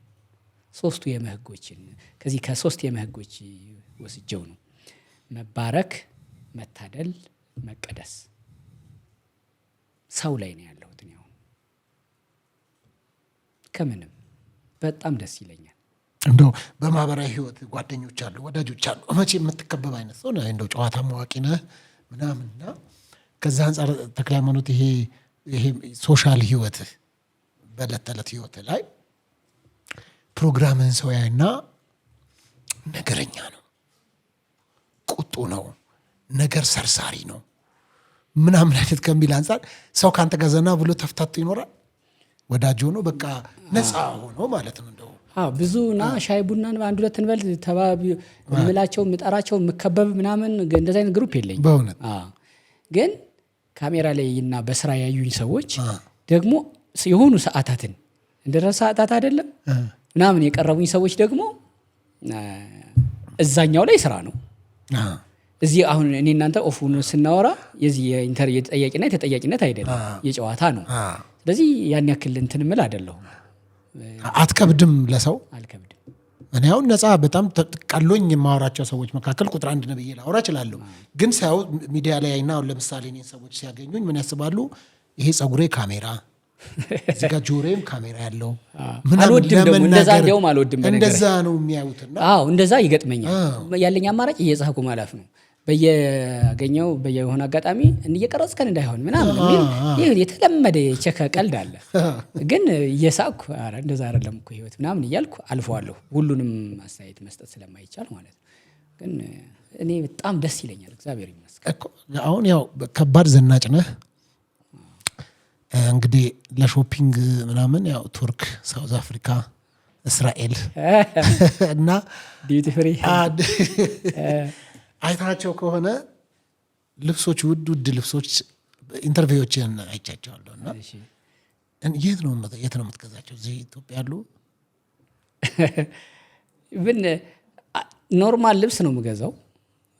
ሶስቱ የመህጎችን ከዚህ ከሶስት የመህጎች ወስጀው ነው መባረክ፣ መታደል፣ መቀደስ ሰው ላይ ነው ያለሁት። ነው ከምንም በጣም ደስ ይለኛል። እንደው በማህበራዊ ህይወት ጓደኞች አሉ፣ ወዳጆች አሉ። መቼ የምትከበብ አይነት ሰው ነህ። እንደው ጨዋታ ማዋቂ ነህ ምናምንና ከዛ አንጻር ተክለ ሃይማኖት ይሄ ሶሻል ህይወት በዕለት ተዕለት ህይወት ላይ ፕሮግራምን ሰው ያይና ነገረኛ ነው፣ ቁጡ ነው፣ ነገር ሰርሳሪ ነው ምናምን አይነት ከሚል አንጻር ሰው ካንተ ጋር ዘና ብሎ ተፍታቶ ይኖራል። ወዳጅ ሆኖ በቃ ነፃ ሆኖ ማለት ነው። እንደው ብዙና ሻይ ቡና አንድ ሁለት እንበል ተባቢ የምላቸው ምጠራቸው የምከበብ ምናምን እንደዚህ አይነት ግሩፕ የለኝም በእውነት። ግን ካሜራ ላይ እና በስራ ያዩኝ ሰዎች ደግሞ የሆኑ ሰዓታትን እንደረሳ ሰዓታት አይደለም ምናምን የቀረቡኝ ሰዎች ደግሞ እዛኛው ላይ ስራ ነው። እዚህ አሁን እኔ እናንተ ኦፉን ስናወራ የዚህ የጠያቂነት የተጠያቂነት አይደለም የጨዋታ ነው። ስለዚህ ያን ያክል እንትን ምል አይደለሁም። አትከብድም፣ ለሰው አልከብድም። እኔ አሁን ነፃ በጣም ቀሎኝ የማወራቸው ሰዎች መካከል ቁጥር 1 ነብዬ ላወራ እችላለሁ። ግን ሳይው ሚዲያ ላይ አይና አሁን ለምሳሌ እኔ ሰዎች ሲያገኙኝ ምን ያስባሉ? ይሄ ጸጉሬ ካሜራ እዚህ ጋር ጆሮዬም ካሜራ ያለው ምናምን ለመናገር እንደዛ ነው የሚያዩትና እንደዛ ይገጥመኛል። ያለኝ አማራጭ እየጻፍኩ ማለፍ ነው። በየገኘው በየሆነ አጋጣሚ እየቀረጽከን እንዳይሆን ምናምን ይሄ የተለመደ የቸከ ቀልድ አለ። ግን እየሳቅኩ ኧረ እንደዛ አይደለም እኮ ህይወት ምናምን እያልኩ አልፈዋለሁ። ሁሉንም አስተያየት መስጠት ስለማይቻል ማለት ነው። ግን እኔ በጣም ደስ ይለኛል፣ እግዚአብሔር ይመስገን። አሁን ያው ከባድ ዘናጭ ነህ እንግዲህ ለሾፒንግ ምናምን ያው ቱርክ፣ ሳውዝ አፍሪካ፣ እስራኤል እና ዲዩቲ ፍሪ አይታቸው ከሆነ ልብሶች ውድ ልብሶች ኢንተርቪዎችን አይቻቸዋለሁ። እና የት ነው የምትገዛቸው? እዚህ ኢትዮጵያ ያሉ ግን ኖርማል ልብስ ነው የምገዛው።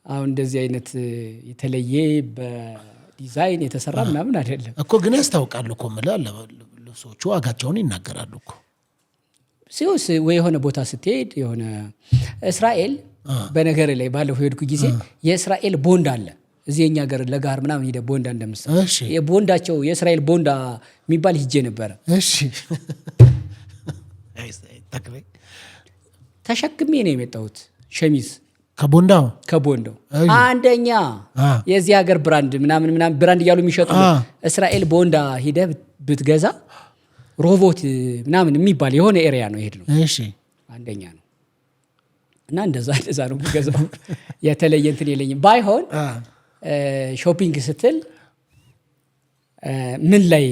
አሁን እንደዚህ አይነት የተለየ በዲዛይን የተሰራ ምናምን አይደለም እኮ። ግን ያስታውቃሉ እኮ ልብሶቹ ዋጋቸውን ይናገራሉ እኮ። ሲውስ ወይ የሆነ ቦታ ስትሄድ የሆነ እስራኤል በነገር ላይ ባለፈው ሄድኩ ጊዜ የእስራኤል ቦንዳ አለ እዚህ የኛ ሀገር ለጋር ምናምን ሄደ ቦንዳ እንደምሳሌ የቦንዳቸው የእስራኤል ቦንዳ የሚባል ሂጄ ነበረ። እሺ ተሸክሜ ነው የመጣሁት ሸሚዝ ከቦንዳው አንደኛ የዚህ ሀገር ብራንድ ምናምን ብራንድ እያሉ የሚሸጡ እስራኤል ቦንዳ ሂደ ብትገዛ ሮቦት ምናምን የሚባል የሆነ ኤሪያ ነው ሄድ ነው። እሺ አንደኛ ነው እና እንደዛ ነው የምገዛው። የተለየ እንትን የለኝም። ባይሆን ሾፒንግ ስትል ምን ላይ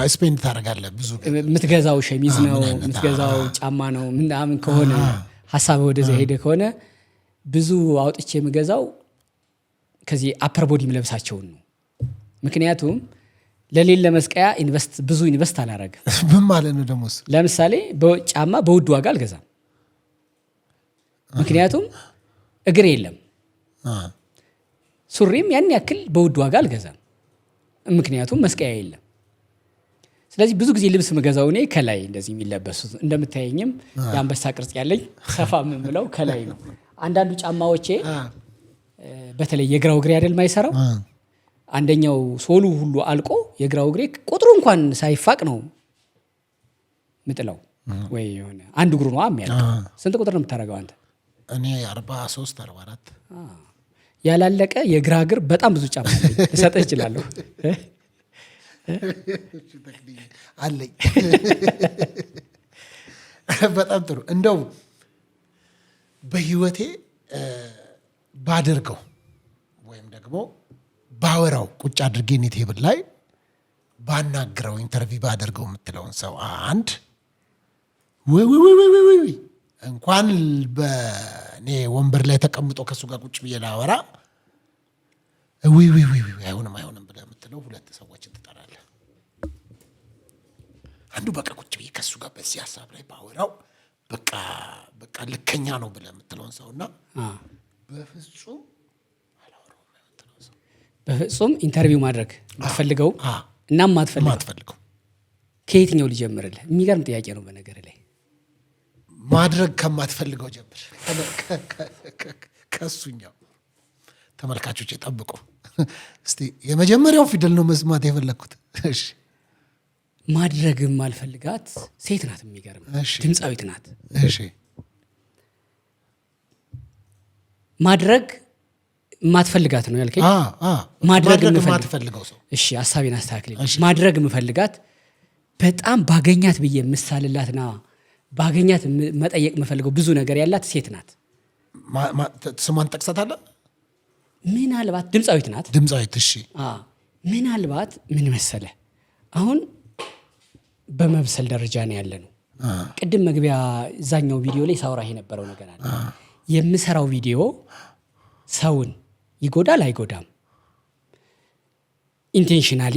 ስፔንድ ታደርጋለህ? ብዙ የምትገዛው ሸሚዝ ነው የምትገዛው ጫማ ነው ምናምን ከሆነ ሀሳብ ወደዛ ሄደ ከሆነ ብዙ አውጥቼ የምገዛው ከዚህ አፐር ቦዲ የምለብሳቸውን ነው። ምክንያቱም ለሌለ መስቀያ ብዙ ኢንቨስት አላረግም። ምን ማለት ነው ደግሞ? ለምሳሌ ጫማ በውድ ዋጋ አልገዛም። ምክንያቱም እግር የለም። ሱሪም ያን ያክል በውድ ዋጋ አልገዛም። ምክንያቱም መስቀያ የለም። ስለዚህ ብዙ ጊዜ ልብስ መገዛው እኔ ከላይ እንደዚህ የሚለበሱት እንደምታየኝም የአንበሳ ቅርጽ ያለኝ ሰፋ የምለው ከላይ ነው። አንዳንዱ ጫማዎቼ በተለይ የግራው እግሬ አይደል ማይሰራው አንደኛው ሶሉ ሁሉ አልቆ የግራው እግሬ ቁጥሩ እንኳን ሳይፋቅ ነው ምጥለው ወይ የሆነ አንድ እግሩ ነው የሚያልቀው። ስንት ቁጥር ነው የምታደርገው አንተ? እኔ 43 44 ያላለቀ የግራ እግር በጣም ብዙ ጫማ ልሰጥህ እችላለሁ አለኝ። በጣም ጥሩ። እንደው በህይወቴ ባደርገው ወይም ደግሞ ባወራው ቁጭ አድርጌ እኔ ቴብል ላይ ባናግረው ኢንተርቪው ባደርገው የምትለውን ሰው አንድ ወይ እንኳን በእኔ ወንበር ላይ ተቀምጦ ከሱ ጋር ቁጭ ብዬ ላወራ አይሆንም ብለህ የምትለው ሁለት ሰዎችን ትጠራለህ። አንዱ በቃ ቁጭ ብዬ ከሱ ጋር በዚህ ሀሳብ ላይ ባወራው በቃ ልከኛ ነው ብለህ የምትለውን ሰውና በፍጹም አላወራውም የምትለው ሰው። በፍጹም ኢንተርቪው ማድረግ የምትፈልገው እና የማትፈልገው ከየትኛው ልጀምርልህ? የሚገርም ጥያቄ ነው። በነገር ላይ ማድረግ ከማትፈልገው ጀምር። ከሱኛው ተመልካቾች የጠብቁ እስቲ። የመጀመሪያው ፊደል ነው መስማት የፈለግኩት። እሺ ማድረግ የማልፈልጋት ሴት ናት። የሚገርም ድምፃዊት ናት። እሺ ማድረግ የማትፈልጋት ነው ያልከኝ? ማድረግ የማትፈልገው ሰው። እሺ ሀሳቤን አስተካክልልኝ። ማድረግ የምፈልጋት በጣም ባገኛት ብዬ ምሳልላትና ባገኛት መጠየቅ የምፈልገው ብዙ ነገር ያላት ሴት ናት። ስሟን ጠቅሳታለህ? ምናልባት ድምፃዊት ናት። ድምፃዊት። እሺ ምናልባት ምን መሰለ አሁን በመብሰል ደረጃ ነው ያለ ነው። ቅድም መግቢያ እዛኛው ቪዲዮ ላይ ሳውራህ የነበረው ነገር አለ። የምሰራው ቪዲዮ ሰውን ይጎዳል አይጎዳም፣ ኢንቴንሽናሊ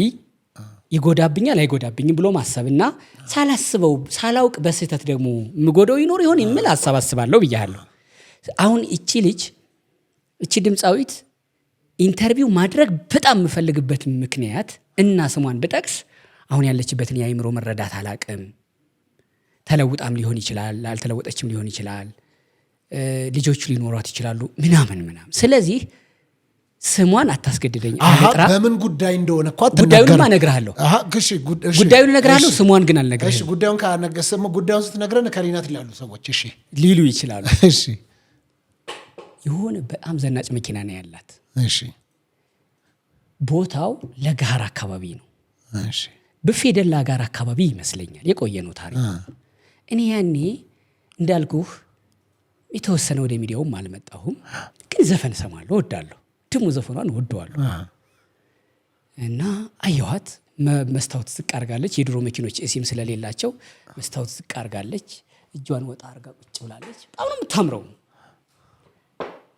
ይጎዳብኛል አይጎዳብኝም ብሎ ማሰብና ሳላስበው ሳላውቅ በስህተት ደግሞ ምጎዳው ይኖር ይሆን የሚል ሐሳብ አስባለሁ ብያለሁ። አሁን እቺ ድምፃዊት ኢንተርቪው ማድረግ በጣም የምፈልግበት ምክንያት እና ስሟን ብጠቅስ አሁን ያለችበትን የአእምሮ መረዳት አላቅም፣ ተለውጣም ሊሆን ይችላል፣ አልተለወጠችም ሊሆን ይችላል፣ ልጆቹ ሊኖሯት ይችላሉ ምናምን። ስለዚህ ስሟን አታስገድደኝ። አለጥራ በምን ጉዳይ እንደሆነ እኮ ጉዳዩን እነግርሃለሁ። ጉዳዩን እነግርሃለሁ፣ ስሟን ግን አልነግርህም። እሺ ጉዳዩን ስትነግረን ከሪናት ይላሉ ሰዎች። እሺ ሊሉ ይችላሉ። እሺ የሆነ በጣም ዘናጭ መኪና ነው ያላት። እሺ ቦታው ለጋር አካባቢ ነው። እሺ በፌደላ ጋር አካባቢ ይመስለኛል። የቆየ ነው ታሪክ። እኔ ያኔ እንዳልኩህ የተወሰነ ወደ ሚዲያውም አልመጣሁም፣ ግን ዘፈን ሰማለሁ፣ ወዳለሁ። ደግሞ ዘፈኗን ወደዋለሁ እና አየኋት። መስታወት ዝቅ አርጋለች። የድሮ መኪኖች እሲም ስለሌላቸው መስታወት ዝቅ አርጋለች። እጇን ወጣ አርጋ ቁጭ ብላለች። በጣም ነው የምታምረው።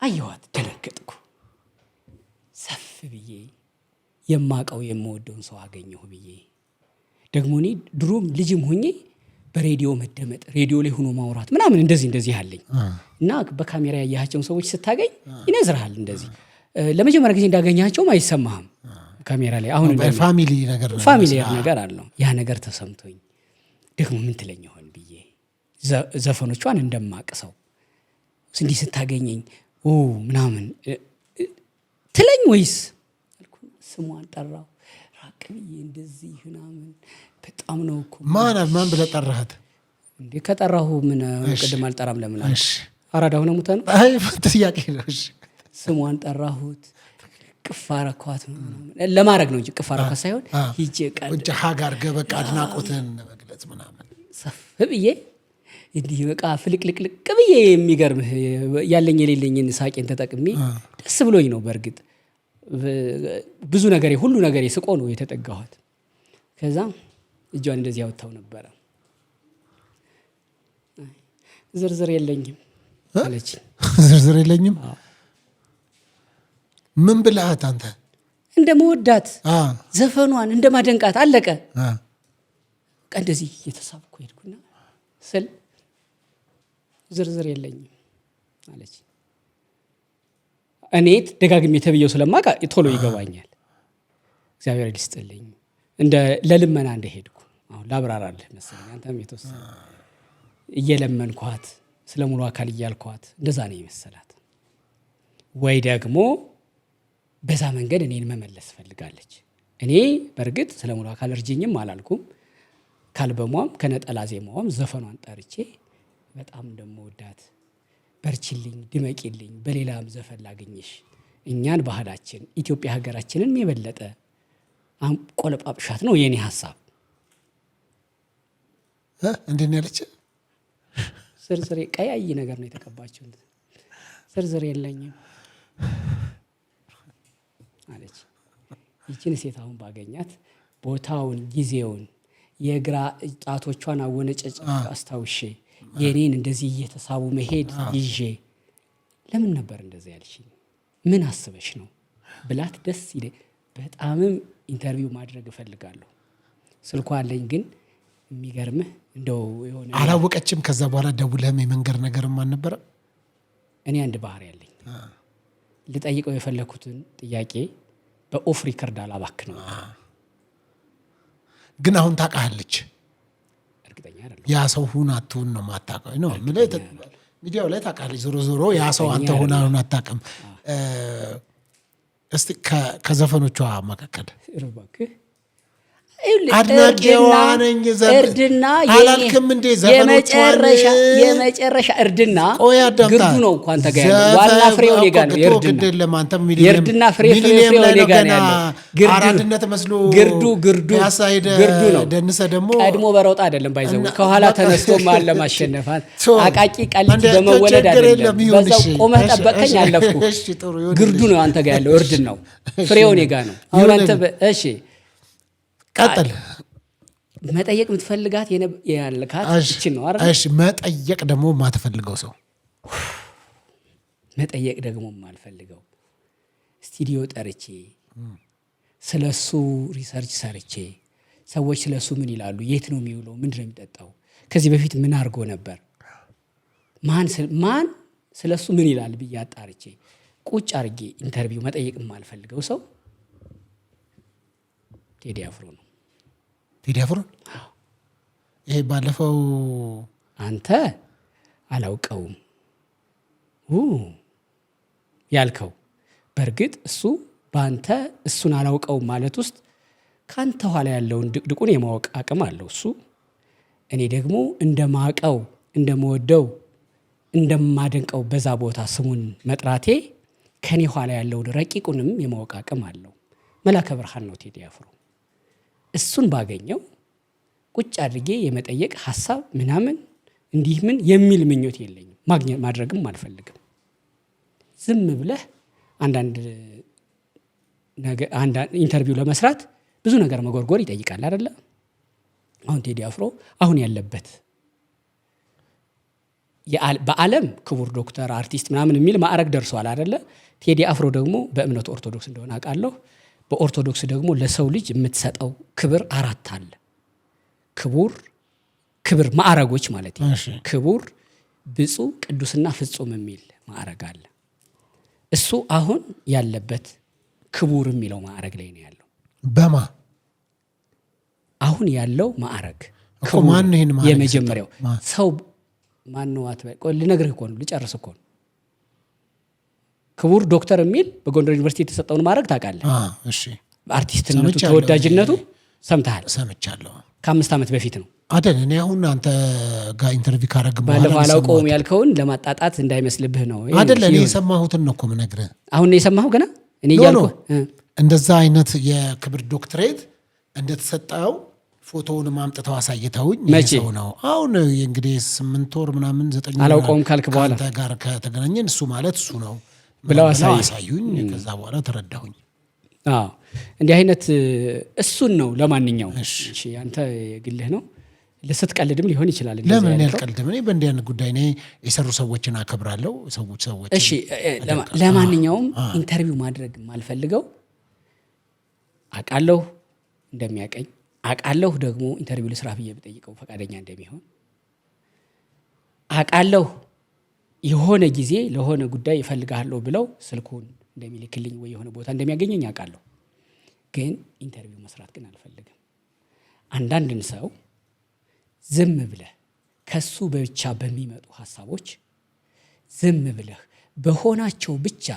አየኋት፣ ደነገጥኩ። ሰፍ ብዬ የማቀው የምወደውን ሰው አገኘሁ ብዬ ደግሞ እኔ ድሮም ልጅም ሆኜ በሬዲዮ መደመጥ፣ ሬዲዮ ላይ ሆኖ ማውራት ምናምን እንደዚህ አለኝ እና በካሜራ ያያቸውን ሰዎች ስታገኝ ይነዝርሃል። እንደዚህ ለመጀመሪያ ጊዜ እንዳገኛቸውም አይሰማህም ካሜራ ላይ። አሁን ፋሚሊየር ነገር አለው። ያ ነገር ተሰምቶኝ ደግሞ ምን ትለኝ ይሆን ብዬ ዘፈኖቿን እንደማቅሰው እንዲህ ስታገኘኝ ምናምን ትለኝ ወይስ ስሟን ጠራው ራቅ ብዬ እንደዚህ ምናምን። በጣም ነው እኮ ማን ብለህ ጠራሃት እንዴ? ከጠራሁ ምን ቅድም አልጠራም ለምን አለ? አራዳ ሆነ ሙታ ነው። አይ ጥያቄ ነው። እሺ ስሟን ጠራሁት፣ ቅፋራኳት ለማድረግ ነው እንጂ ቅፋራኳት ሳይሆን ሂጄ ቃል ወንጀ ሀጋር ገበቃ አድናቆትን መግለጽ ምናምን ሰፍ ብዬ እንዲህ በቃ ፍልቅልቅልቅ ብዬ የሚገርምህ ያለኝ የሌለኝን ሳቄን ተጠቅሜ ደስ ብሎኝ ነው። በእርግጥ ብዙ ነገር ሁሉ ነገር ስቆ ነው የተጠጋኋት። ከዛ እጇን እንደዚህ ያወጣው ነበር። ዝርዝር የለኝም አለች። ዝርዝር የለኝም ምን ብለሃት አንተ? እንደመወዳት ዘፈኗን እንደማደንቃት አለቀ። እንደዚህ እየተሳብኩ ሄድኩና ስል ዝርዝር የለኝም አለች። እኔ ደጋግሜ ተብየው ስለማውቅ ቶሎ ይገባኛል። እግዚአብሔር ይስጥልኝ። እንደ ለልመና እንደሄድኩ አሁን ላብራራልህ መሰለኝ። አንተም የተወሰነ እየለመንኳት ስለ ሙሉ አካል እያልኳት እንደዛ ነው የመሰላት። ወይ ደግሞ በዛ መንገድ እኔን መመለስ ፈልጋለች። እኔ በእርግጥ ስለ ሙሉ አካል እርጅኝም አላልኩም። ካልበሟም ከነጠላ ዜማዋም ዘፈኗን ጠርቼ በጣም እንደምወዳት በርችልኝ፣ ድመቂልኝ፣ በሌላም ዘፈን ላገኝሽ፣ እኛን ባህላችን ኢትዮጵያ ሀገራችንን የበለጠ ቆለጳጵሻት ነው የኔ ሐሳብ። እንዴት ነው ያለች? ዝርዝር ቀያይ ነገር ነው የተቀባችው። ዝርዝር የለኝም አለች። ይችን ሴት አሁን ባገኛት ቦታውን፣ ጊዜውን፣ የግራ ጣቶቿን አወነጨጭ አስታውሼ የኔን እንደዚህ እየተሳቡ መሄድ ይዤ ለምን ነበር እንደዚህ ያልሽኝ? ምን አስበሽ ነው ብላት ደስ ይለኝ። በጣምም ኢንተርቪው ማድረግ እፈልጋለሁ። ስልኳ አለኝ፣ ግን የሚገርምህ እንደው የሆነ አላወቀችም። ከዛ በኋላ ደውለህም የመንገር ነገርም አልነበረ። እኔ አንድ ባህሪ ያለኝ ልጠይቀው የፈለኩትን ጥያቄ በኦፍ ሪከርድ አላባክነው። ግን አሁን ታውቃለች። እርግጠኛ አይደለም ያ ሰው ሁን አትሁን ነው የማታውቀው ነው። ሚዲያው ላይ ታውቃለች። ዞሮ ያ ሰው አንተ ሆና አሁን አታውቅም። እስቲ ከዘፈኖቿ መካከል እባክህ አድናቂዋ ነኝ። እርድና አላልክም እንዴ? የመጨረሻ እርድና ግርዱ ነው እኮ አንተ ጋር ያለው ዋና ፍሬው እኔ ጋር ነው። የእርድና ፍሬው እኔ ጋር ነው ያለው። አራድነት መስሎ ግርዱ ነው። ደንሰ ደግሞ ቀድሞ በሮጣ አይደለም ባይዘው ከኋላ ተነስቶ ማለ ማሸነፋት አቃቂ ቃሊቲ በመወለድ አይደለም። በዛው ቆመህ ጠበቀኝ አለፍኩ። ግርዱ ነው አንተ ጋር ያለው። እርድና ነው ፍሬው እኔ ጋር ነው። አሁን አንተ እሺ ቀጥል። መጠየቅ የምትፈልጋት ያልካት እቺን ነው አይደል? እሺ መጠየቅ ደግሞ የማትፈልገው ሰው መጠየቅ ደግሞ የማልፈልገው ስቱዲዮ ጠርቼ ስለሱ ሪሰርች ሰርቼ ሰዎች ስለሱ ምን ይላሉ፣ የት ነው የሚውለው፣ ምንድን ነው የሚጠጣው፣ ከዚህ በፊት ምን አድርጎ ነበር፣ ማን ስለሱ ምን ይላል ብዬ አጣርቼ ቁጭ አድርጌ ኢንተርቪው መጠየቅ የማልፈልገው ሰው ቴዲ አፍሮ ነው። ቴዲ አፍሮ ይሄ ባለፈው አንተ አላውቀውም ያልከው፣ በእርግጥ እሱ በአንተ እሱን አላውቀውም ማለት ውስጥ ካንተ ኋላ ያለውን ድቅድቁን የማወቅ አቅም አለው እሱ። እኔ ደግሞ እንደማቀው እንደምወደው እንደማደንቀው በዛ ቦታ ስሙን መጥራቴ ከኔ ኋላ ያለውን ረቂቁንም የማወቅ አቅም አለው። መላከ ብርሃን ነው ቴዲ አፍሮ። እሱን ባገኘው ቁጭ አድርጌ የመጠየቅ ሐሳብ ምናምን እንዲህ ምን የሚል ምኞት የለኝም። ማግኘት ማድረግም አልፈልግም። ዝም ብለህ አንዳንድ ኢንተርቪው ለመስራት ብዙ ነገር መጎርጎር ይጠይቃል አይደለ? አሁን ቴዲ አፍሮ አሁን ያለበት በዓለም ክቡር ዶክተር አርቲስት ምናምን የሚል ማዕረግ ደርሷል አይደለ? ቴዲ አፍሮ ደግሞ በእምነቱ ኦርቶዶክስ እንደሆነ አውቃለሁ። በኦርቶዶክስ ደግሞ ለሰው ልጅ የምትሰጠው ክብር 4 አለ። ክብር ማዕረጎች ማለት ነው። ክቡር፣ ብፁዕ፣ ቅዱስና ፍጹም የሚል ማዕረግ አለ። እሱ አሁን ያለበት ክቡር የሚለው ማዕረግ ላይ ነው ያለው። በማ አሁን ያለው ማዕረግ ማን ነው? ይሄን ማዕረግ የመጀመሪያው ሰው ማን ነው አትበል። ቆይ ልነግርህ እኮ ነው፣ ልጨርስ እኮ ነው። ክቡር ዶክተር የሚል በጎንደር ዩኒቨርሲቲ የተሰጠውን ማዕረግ ታውቃለህ? እሺ። አርቲስትነቱ ተወዳጅነቱ ሰምተሃል? ሰምቻለሁ። ከ5 ዓመት በፊት ነው አይደል? እኔ አሁን አንተ ጋር ኢንተርቪው ካረግ ባለፈው አላውቀውም ያልከውን ለማጣጣት እንዳይመስልብህ ነው አይደል? እኔ የሰማሁትን ነው እኮ የምነግርህ። አሁን ነው የሰማኸው ገና? እኔ እያልኩ እንደዛ አይነት የክብር ዶክትሬት እንደተሰጠው ፎቶውን ማምጥተው አሳይተውኝ ሰው ነው። አሁን እንግዲህ 8 ወር ምናምን 9 ወር አላውቀውም ካልክ በኋላ አንተ ጋር ከተገናኘን እሱ ማለት እሱ ነው ብለው አሳዩኝ። ከዛ በኋላ ተረዳሁኝ። እንዲህ አይነት እሱን ነው። ለማንኛውም እሺ፣ አንተ የግልህ ነው። ስትቀልድም ሊሆን ይችላል። ለምን ያልቀልድም? እኔ በእንዲህ አይነት ጉዳይ እኔ የሰሩ ሰዎችን አከብራለሁ። ሰዎች እሺ፣ ለማንኛውም ኢንተርቪው ማድረግ የማልፈልገው አውቃለሁ እንደሚያቀኝ አውቃለሁ ደግሞ ኢንተርቪው ልስራ ብዬ ብጠይቀው ፈቃደኛ እንደሚሆን አውቃለሁ። የሆነ ጊዜ ለሆነ ጉዳይ እፈልጋለሁ ብለው ስልኩን እንደሚልክልኝ ወይ የሆነ ቦታ እንደሚያገኘኝ አውቃለሁ። ግን ኢንተርቪው መስራት ግን አልፈልግም። አንዳንድን ሰው ዝም ብለህ ከሱ ብቻ በሚመጡ ሀሳቦች ዝም ብለህ በሆናቸው ብቻ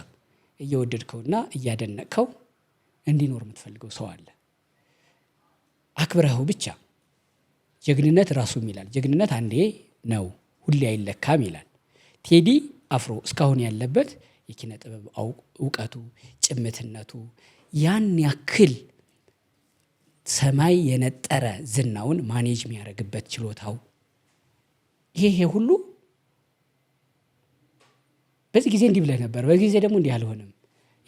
እየወደድከውና እያደነቅከው እንዲኖር የምትፈልገው ሰው አለ። አክብረኸው ብቻ ጀግንነት ራሱም ይላል። ጀግንነት አንዴ ነው ሁሌ አይለካም ይላል። ቴዲ አፍሮ እስካሁን ያለበት የኪነ ጥበብ እውቀቱ፣ ጭምትነቱ ያን ያክል ሰማይ የነጠረ ዝናውን ማኔጅ የሚያደርግበት ችሎታው ይሄ ሁሉ በዚህ ጊዜ እንዲህ ብለህ ነበር፣ በዚህ ጊዜ ደግሞ እንዲህ አልሆነም።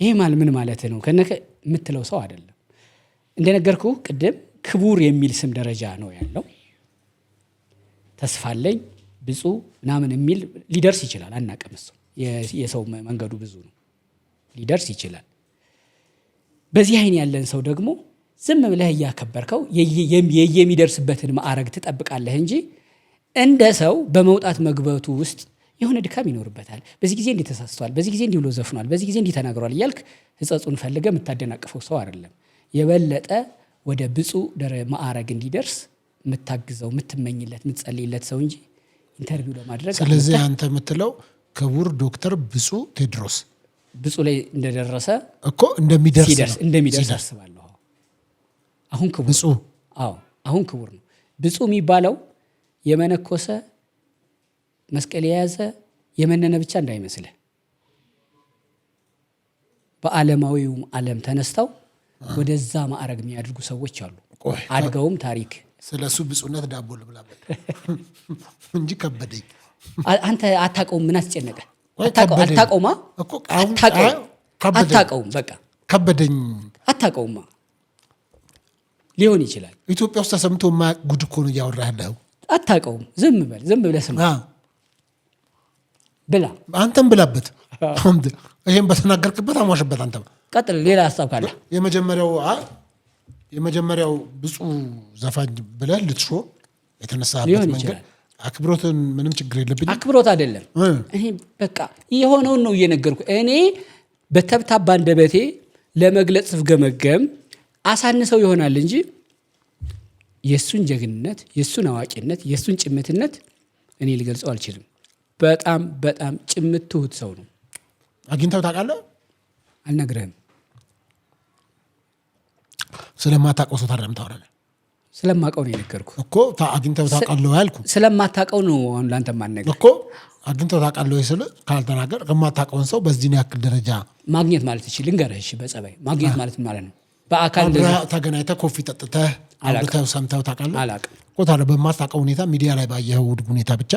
ይሄ ምን ማለት ነው ከነከ የምትለው ሰው አይደለም። እንደነገርኩህ ቅድም ክቡር የሚል ስም ደረጃ ነው ያለው። ተስፋለኝ ብፁዕ ምናምን የሚል ሊደርስ ይችላል። አናውቅም። እሱ የሰው መንገዱ ብዙ ነው፣ ሊደርስ ይችላል። በዚህ አይን ያለን ሰው ደግሞ ዝም ብለህ እያከበርከው የሚደርስበትን ማዕረግ ትጠብቃለህ እንጂ እንደ ሰው በመውጣት መግበቱ ውስጥ የሆነ ድካም ይኖርበታል። በዚህ ጊዜ እንዲህ ተሳስቷል፣ በዚህ ጊዜ እንዲህ ብሎ ዘፍኗል፣ በዚህ ጊዜ እንዲህ ተናግሯል እያልክ ሕጸጹን ፈልገህ የምታደናቅፈው ሰው አይደለም። የበለጠ ወደ ብፁዕ ማዕረግ እንዲደርስ የምታግዘው፣ የምትመኝለት፣ የምትጸልይለት ሰው እንጂ ኢንተርቪው ለማድረግ። ስለዚህ አንተ የምትለው ክቡር ዶክተር ብፁዕ ቴድሮስ ብፁዕ ላይ እንደደረሰ እኮ እንደሚደርስ አስባለሁ። አሁን ክቡር ብፁዕ አዎ አሁን ክቡር ነው። ብፁዕ የሚባለው የመነኮሰ መስቀል የያዘ የመነነ ብቻ እንዳይመስልህ። በዓለማዊው ዓለም ተነስተው ወደዛ ማዕረግ የሚያደርጉ ሰዎች አሉ። አድገውም ታሪክ ስለሱ ብፁዕነት ዳቦ ልብላበት እንጂ ከበደኝ። አንተ አታውቀውም። ምን አስጨነቀ? አታውቀውማ። አታውቀውም። በቃ ከበደኝ። አታውቀውማ። ሊሆን ይችላል ኢትዮጵያ ውስጥ ተሰምቶ የማያውቅ ጉድ እኮ ነው እያወራህ ያለኸው። አታውቀውም። ዝም ብለህ ስማ። ብላ አንተም ብላበት። ይሄን በተናገርክበት አሟሽበት። አንተም ቀጥል። ሌላ ሀሳብ ካለ የመጀመሪያው ብፁዕ ዘፋኝ ብለህ ልትሾ የተነሳበት መንገድ አክብሮትን ምንም ችግር የለብኝም። አክብሮት አይደለም። እኔ በቃ የሆነውን ነው እየነገርኩ። እኔ በተብታባ አንደበቴ ለመግለጽ ስፍገመገም አሳንሰው ይሆናል እንጂ የሱን ጀግንነት፣ የሱን አዋቂነት፣ የሱን ጭምትነት እኔ ሊገልጸው አልችልም። በጣም በጣም ጭምት ትሁት ሰው ነው። አግኝተው ታውቃለህ? አልነግርህም። ስለማታውቀው ሰው ታዲያ ታወራለህ? ስለማውቀው ነው የነገርኩህ እኮ። አግኝተው ታውቃለህ ያልኩህ ስለማታውቀው ነው። አሁን ለአንተ ማነገር እኮ አግኝተው ታውቃለህ ስል ካልተናገር ከማታውቀውን ሰው በዚህ ያክል ደረጃ ማግኘት ማለት ይችል ልንገርህ። እሺ፣ በጸባይ ማግኘት ማለት ማለት ነው በአካል ተገናኝተህ ኮፊ ጠጥተህ አውርተህ ሰምተው ታውቃለህ? አላውቅም እኮ። ታዲያ በማታውቀው ሁኔታ ሚዲያ ላይ ባየኸው ሁኔታ ብቻ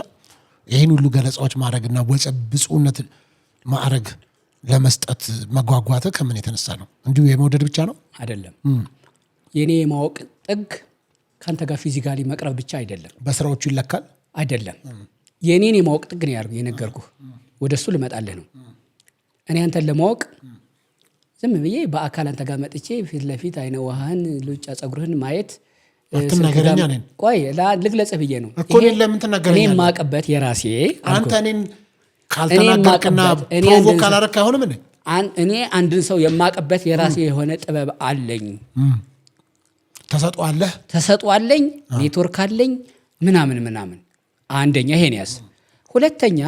ይህን ሁሉ ገለጻዎች ማድረግና ብፁዕነት ማዕረግ ለመስጠት መጓጓትህ ከምን የተነሳ ነው? እንዲሁ የመውደድ ብቻ ነው? አይደለም። የኔ የማወቅ ጥግ ከአንተ ጋር ፊዚካሊ መቅረብ ብቻ አይደለም። በስራዎቹ ይለካል አይደለም። የኔን የማወቅ ጥግ ነው የነገርኩህ። ወደ እሱ ልመጣልህ ነው። እኔ አንተን ለማወቅ ዝም ብዬ በአካል አንተ ጋር መጥቼ ፊት ለፊት አይነ ውሃን ሉጫ ጸጉርህን ማየት አትናገረኛ ነን። ቆይ ልግለጽህ ብዬ ነው እኮ። ለምን ትናገረኛለህ? እኔ የማውቅበት የራሴ አንተ እኔን ካልተናገርክና ፕሮቮክ ካላረክ አይሆንም። እኔ አንድን ሰው የማውቅበት የራሴ የሆነ ጥበብ አለኝ። ተሰጥኦ አለኝ፣ ኔትወርክ አለኝ፣ ምናምን። አንደኛ ይሄን ያዝ። ሁለተኛ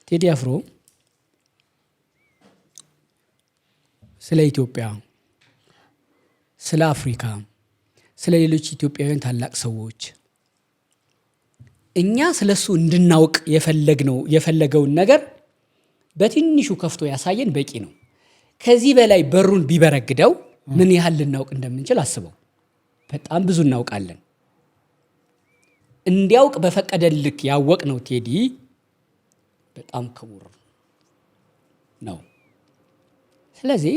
ቴዲ አፍሮ ስለ ኢትዮጵያ፣ ስለ አፍሪካ፣ ስለ ሌሎች ኢትዮጵያውያን ታላቅ ሰዎች እኛ ስለሱ እንድናውቅ የፈለገውን ነገር በትንሹ ከፍቶ ያሳየን በቂ ነው። ከዚህ በላይ በሩን ቢበረግደው ምን ያህል ልናውቅ እንደምንችል አስበው። በጣም ብዙ እናውቃለን። እንዲያውቅ በፈቀደልክ ያወቅ ነው ቴዲ በጣም ክቡር ነው። ስለዚህ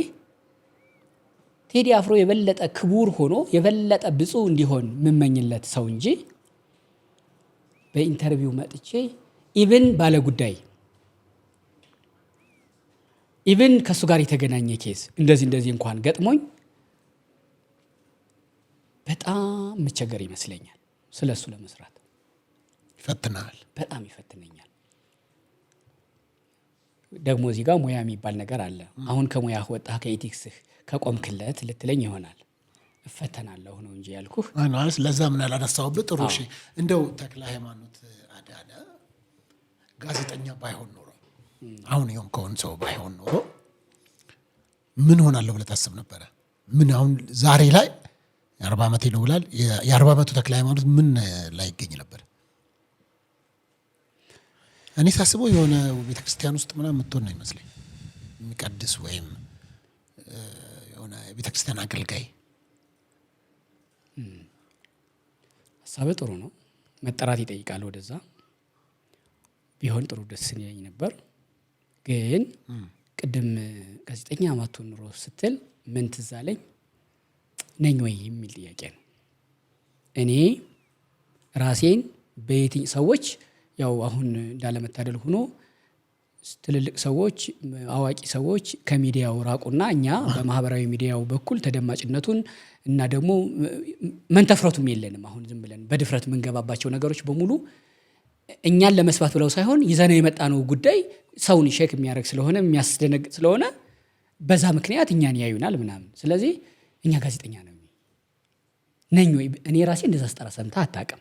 ቴዲ አፍሮ የበለጠ ክቡር ሆኖ የበለጠ ብፁዕ እንዲሆን የምመኝለት ሰው እንጂ በኢንተርቪው መጥቼ ኢቭን ባለጉዳይ ኢቭን ከእሱ ጋር የተገናኘ ኬዝ እንደዚህ እንኳን ገጥሞኝ በጣም መቸገር ይመስለኛል። ስለ እሱ ለመስራት ይፈትናል፣ በጣም ይፈትነኛል። ደግሞ እዚህ ጋር ሙያ የሚባል ነገር አለ። አሁን ከሙያ ወጣህ ከኢቲክስህ ከቆምክለት ልትለኝ ይሆናል። እፈተናለሁ ነው እንጂ ያልኩህ። ለዛ ምን ያላነሳውበት ጥሩ። እሺ፣ እንደው ተክለ ሃይማኖት አዳነ ጋዜጠኛ ባይሆን ኖሮ አሁን የሆንከውን ሰው ባይሆን ኖሮ ምን ሆናለሁ ብለህ ታስብ ነበረ? ምን አሁን ዛሬ ላይ 40 ዓመቴ ነው ብላል። የ40 ዓመቱ ተክለ ሃይማኖት ምን ላይ ይገኝ ነበር? እኔ ሳስበው የሆነ ቤተክርስቲያን ውስጥ ምናምን የምትሆን ነው ይመስለኝ፣ የሚቀድስ ወይም የሆነ ቤተክርስቲያን አገልጋይ። ሀሳብህ ጥሩ ነው። መጠራት ይጠይቃል። ወደዛ ቢሆን ጥሩ ደስ ይለኝ ነበር። ግን ቅድም ጋዜጠኛ ማትሆን ኑሮ ስትል ምን ትዝ አለኝ? ነኝ ወይ የሚል ጥያቄ ነው። እኔ ራሴን በየትኝ ሰዎች ያው አሁን እንዳለመታደል ሆኖ ትልልቅ ሰዎች አዋቂ ሰዎች ከሚዲያው ራቁና እኛ በማህበራዊ ሚዲያው በኩል ተደማጭነቱን እና ደግሞ መንተፍረቱም የለንም። አሁን ዝም ብለን በድፍረት የምንገባባቸው ነገሮች በሙሉ እኛን ለመስባት ብለው ሳይሆን ይዘነው የመጣነው ጉዳይ ሰውን ሼክ የሚያደርግ ስለሆነ የሚያስደነግጥ ስለሆነ በዛ ምክንያት እኛን ያዩናል ምናምን። ስለዚህ እኛ ጋዜጠኛ ነኝ ወይ? እኔ ራሴ እንደዛ ስጠራ ሰምተህ አታውቅም።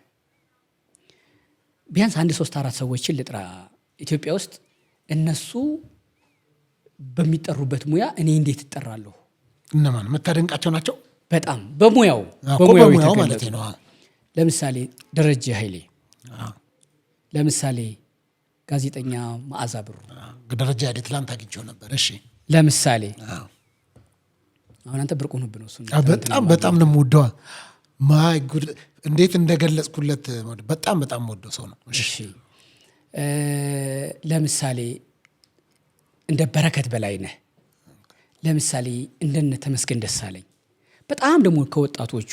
ቢያንስ 1 3 4 ሰዎችን ልጥራ ኢትዮጵያ ውስጥ እነሱ በሚጠሩበት ሙያ እኔ እንዴት እጠራለሁ? እነማን የምታደንቃቸው ናቸው? በጣም በሙያው ማለት ነው። ለምሳሌ ደረጀ ኃይሌ፣ ለምሳሌ ጋዜጠኛ መዓዛ ብሩ። ደረጃ ኃይሌ ትላንት አግኝቼው ነበር። እሺ ለምሳሌ አሁን አንተ ብርቅ ሆነብህ ነው እሱ። በጣም ነው የምወደው። ማይ ጉድ እንዴት እንደገለጽኩለት በጣም የምወደው ሰው ነው። እሺ ለምሳሌ እንደ በረከት በላይነህ፣ ለምሳሌ እንደነ ተመስገን ደሳለኝ፣ በጣም ደግሞ ከወጣቶቹ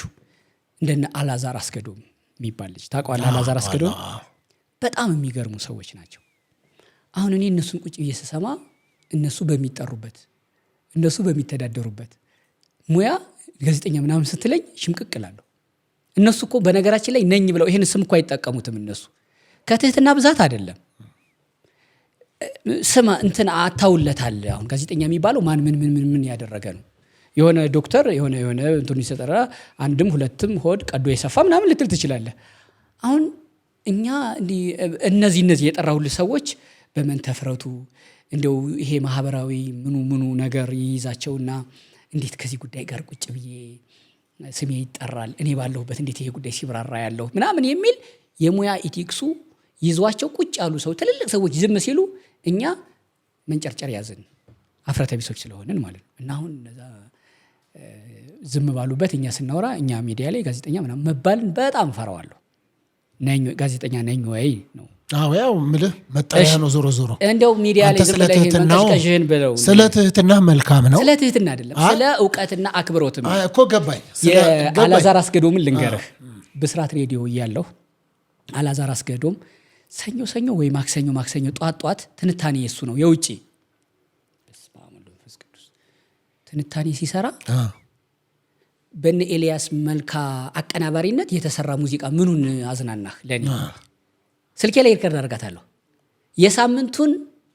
እንደነ አላዛር አስገዶም የሚባል ልጅ ታውቀዋለህ? አላዛር አስገዶም በጣም የሚገርሙ ሰዎች ናቸው። አሁን እኔ እነሱን ቁጭ ብዬ ስሰማ እነሱ በሚጠሩበት እነሱ በሚተዳደሩበት ሙያ ጋዜጠኛ ምናምን ስትለኝ ሽምቅቅ እላለሁ። እነሱ እኮ በነገራችን ላይ ነኝ ብለው ይሄን ስም እኮ አይጠቀሙትም። እነሱ ከትህትና ብዛት አይደለም ስማ እንትን አታውለታል። አሁን ጋዜጠኛ የሚባለው ማን ምን ያደረገ ነው? የሆነ ዶክተር የሆነ እንትን ይሰጠራ አንድም ሁለትም ሆድ ቀዶ የሰፋ ምናምን ልትል ትችላለህ። አሁን እኛ እነዚህ የጠራሁልህ ሰዎች በመንተፍረቱ እንደው ይሄ ማህበራዊ ምኑ ነገር ይይዛቸውና እንዴት ከዚህ ጉዳይ ጋር ቁጭ ብዬ ስሜ ይጠራል፣ እኔ ባለሁበት እንዴት ይሄ ጉዳይ ሲብራራ ያለው ምናምን የሚል የሙያ ኢቲክሱ ይዟቸው ቁጭ ያሉ ሰው ትልልቅ ሰዎች ዝም ሲሉ እኛ መንጨርጨር ያዝን አፍረተ ቢሶች ስለሆንን ማለት ነው። እና አሁን እነዛ ዝም ባሉበት እኛ ስናወራ እኛ ሚዲያ ላይ ጋዜጠኛ ምናምን መባልን በጣም ፈራዋለሁ። ጋዜጠኛ ነኝ ወይ ነው? አዎ ያው ምልህ መጣያ ነው። ዞሮ እንደው ሚዲያ ላይ ዝም ብለህ መንቀሽቀሽህን ብለው ስለ ትህትና መልካም ነው። ስለ ትህትና አይደለም ስለ እውቀትና አክብሮትም እኮ ገባኝ። አላዛር አስገዶምን ልንገርህ። ብስራት ሬዲዮ እያለሁ አላዛር አስገዶም ሰኞ ወይ ማክሰኞ ጧት ትንታኔ የሱ ነው የውጪ በስመ አብ ወወልድ ወመንፈስ ቅዱስ ትንታኔ ሲሰራ በነ ኤልያስ መልካ አቀናባሪነት የተሰራ ሙዚቃ ምኑን አዝናናህ? ለኔ ስልኬ ላይ ሪከርድ አደርጋታለሁ። የሳምንቱን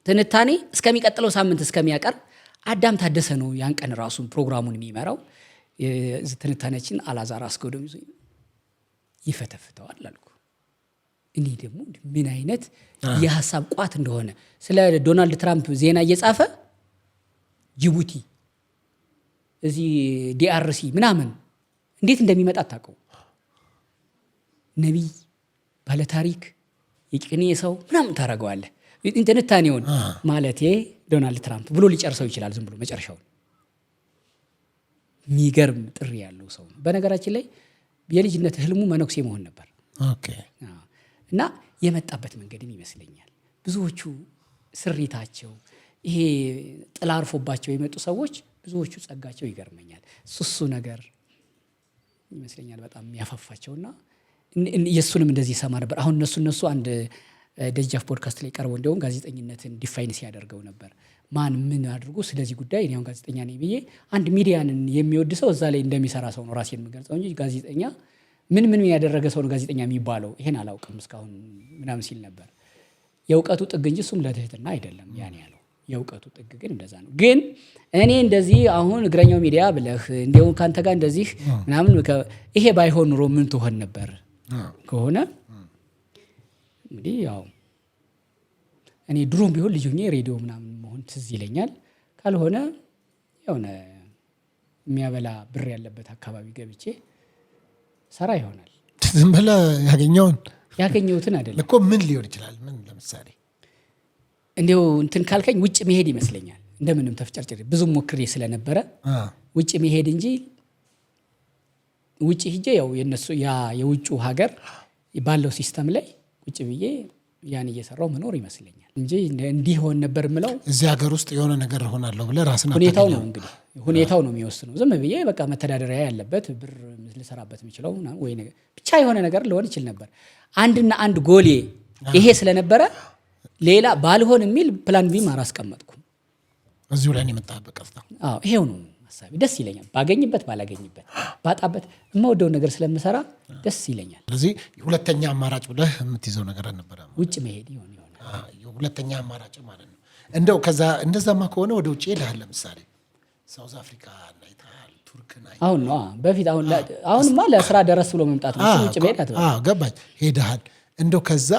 ትንታኔ እስከሚቀጥለው ሳምንት እስከሚያቀርብ አዳም ታደሰ ነው ያን ቀን ራሱን ፕሮግራሙን የሚመራው። ትንታኔያችን አላዛር አስገዶም ይፈተፍተዋል አልኩ። እኔ ደግሞ ምን አይነት የሐሳብ ቋት እንደሆነ ስለ ዶናልድ ትራምፕ ዜና እየጻፈ ጅቡቲ እዚህ ዲአርሲ ምናምን እንዴት እንደሚመጣ ታውቀው። ነቢይ ባለታሪክ የቅኔ ሰው ምናምን ታረጋዋለህ። ትንታኔውን ማለቴ ዶናልድ ትራምፕ ብሎ ሊጨርሰው ይችላል ዝም ብሎ መጨረሻውን። የሚገርም ጥሪ ያለው ሰው ነው። በነገራችን ላይ የልጅነት ህልሙ መነኩሴ መሆን ነበር። ኦኬ እና የመጣበት መንገድም ይመስለኛል ብዙዎቹ ስሪታቸው ይሄ ጥላ አርፎባቸው የመጡ ሰዎች ብዙዎቹ ጸጋቸው ይገርመኛል። ሱሱ ነገር ይመስለኛል በጣም ያፈፋቸውና የሱንም እንደዚህ ሰማ ነበር። አሁን እነሱ አንድ ደጃፍ ፖድካስት ላይ ቀርቦ እንደውም ጋዜጠኝነትን ዲፋይን ሲያደርገው ነበር። ማን ምን አድርጎ ስለዚህ ጉዳይ እኔ አሁን ጋዜጠኛ ነኝ ብዬ አንድ ሚዲያንን የሚወድ ሰው እዛ ላይ እንደሚሰራ ሰው ነው ራሴን የምገልጸው እንጂ ጋዜጠኛ ምን ያደረገ ሰው ነው ጋዜጠኛ የሚባለው? ይሄን አላውቅም እስካሁን ምናምን ሲል ነበር። የእውቀቱ ጥግ እንጂ እሱም ለትህትና አይደለም ያን ያለው። የእውቀቱ ጥግ ግን እንደዛ ነው። ግን እኔ እንደዚህ አሁን እግረኛው ሚዲያ ብለህ እንደው ካንተ ጋር እንደዚህ ምናምን ይሄ ባይሆን ኑሮ ምን ትሆን ነበር ከሆነ እንግዲህ ያው እኔ ድሮም ቢሆን ልጅ ሆኜ ሬዲዮ ምናምን መሆን ትዝ ይለኛል። ካልሆነ የሆነ የሚያበላ ብር ያለበት አካባቢ ገብቼ ሰራ ይሆናል። ዝም ብለህ ያገኘሁትን አይደለም እኮ ምን ሊሆን ይችላል? ምን ለምሳሌ እንደው እንትን ካልከኝ ውጭ መሄድ ይመስለኛል። እንደምንም ተፍጨርጭሬ ብዙም ሞክሬ ስለነበረ ውጭ መሄድ እንጂ ውጭ ሂጄ ያው የነሱ የውጩ ሀገር ባለው ሲስተም ላይ ቁጭ ብዬ ያን እየሰራው መኖር ይመስለኛል እንጂ እንዲህ ሆነ ነበር ምለው እዚህ ሀገር ውስጥ የሆነ ነገር ሆናለሁ ብለህ ራስን ሁኔታው ነው እንግዲህ ሁኔታው ነው የሚወስነው። ዝም ብዬ በቃ መተዳደሪያ ያለበት ብር ልሰራበት የምችለው ወይ ነገር ብቻ የሆነ ነገር ሊሆን ይችል ነበር። አንድና አንድ ጎሌ ይሄ ስለነበረ ሌላ ባልሆን የሚል ፕላን ቢም አላስቀመጥኩም። እዚሁ ላይ ነው የመጣበት ቀጥታ። አዎ ይሄው ነው ሐሳቤ። ደስ ይለኛል ባገኝበት ባላገኝበት ባጣበት የምወደው ነገር ስለምሰራ ደስ ይለኛል። ስለዚህ ሁለተኛ አማራጭ ብለህ የምትይዘው ነገር አልነበረ? ውጭ መሄድ ይሆን ሁለተኛ አማራጭ ማለት ነው። እንደው ከዛ እንደዛማ ከሆነ ወደ ውጭ ሄደሃል? ለምሳሌ ሳውዝ አፍሪካ ናይታል፣ ቱርክ ናይታል። አሁን ነው በፊት አሁንማ ለስራ ደረስ ብሎ መምጣት ነው። ውጭ መሄድ አትበል። ገባኝ። ሄደሃል። እንደው ከዛ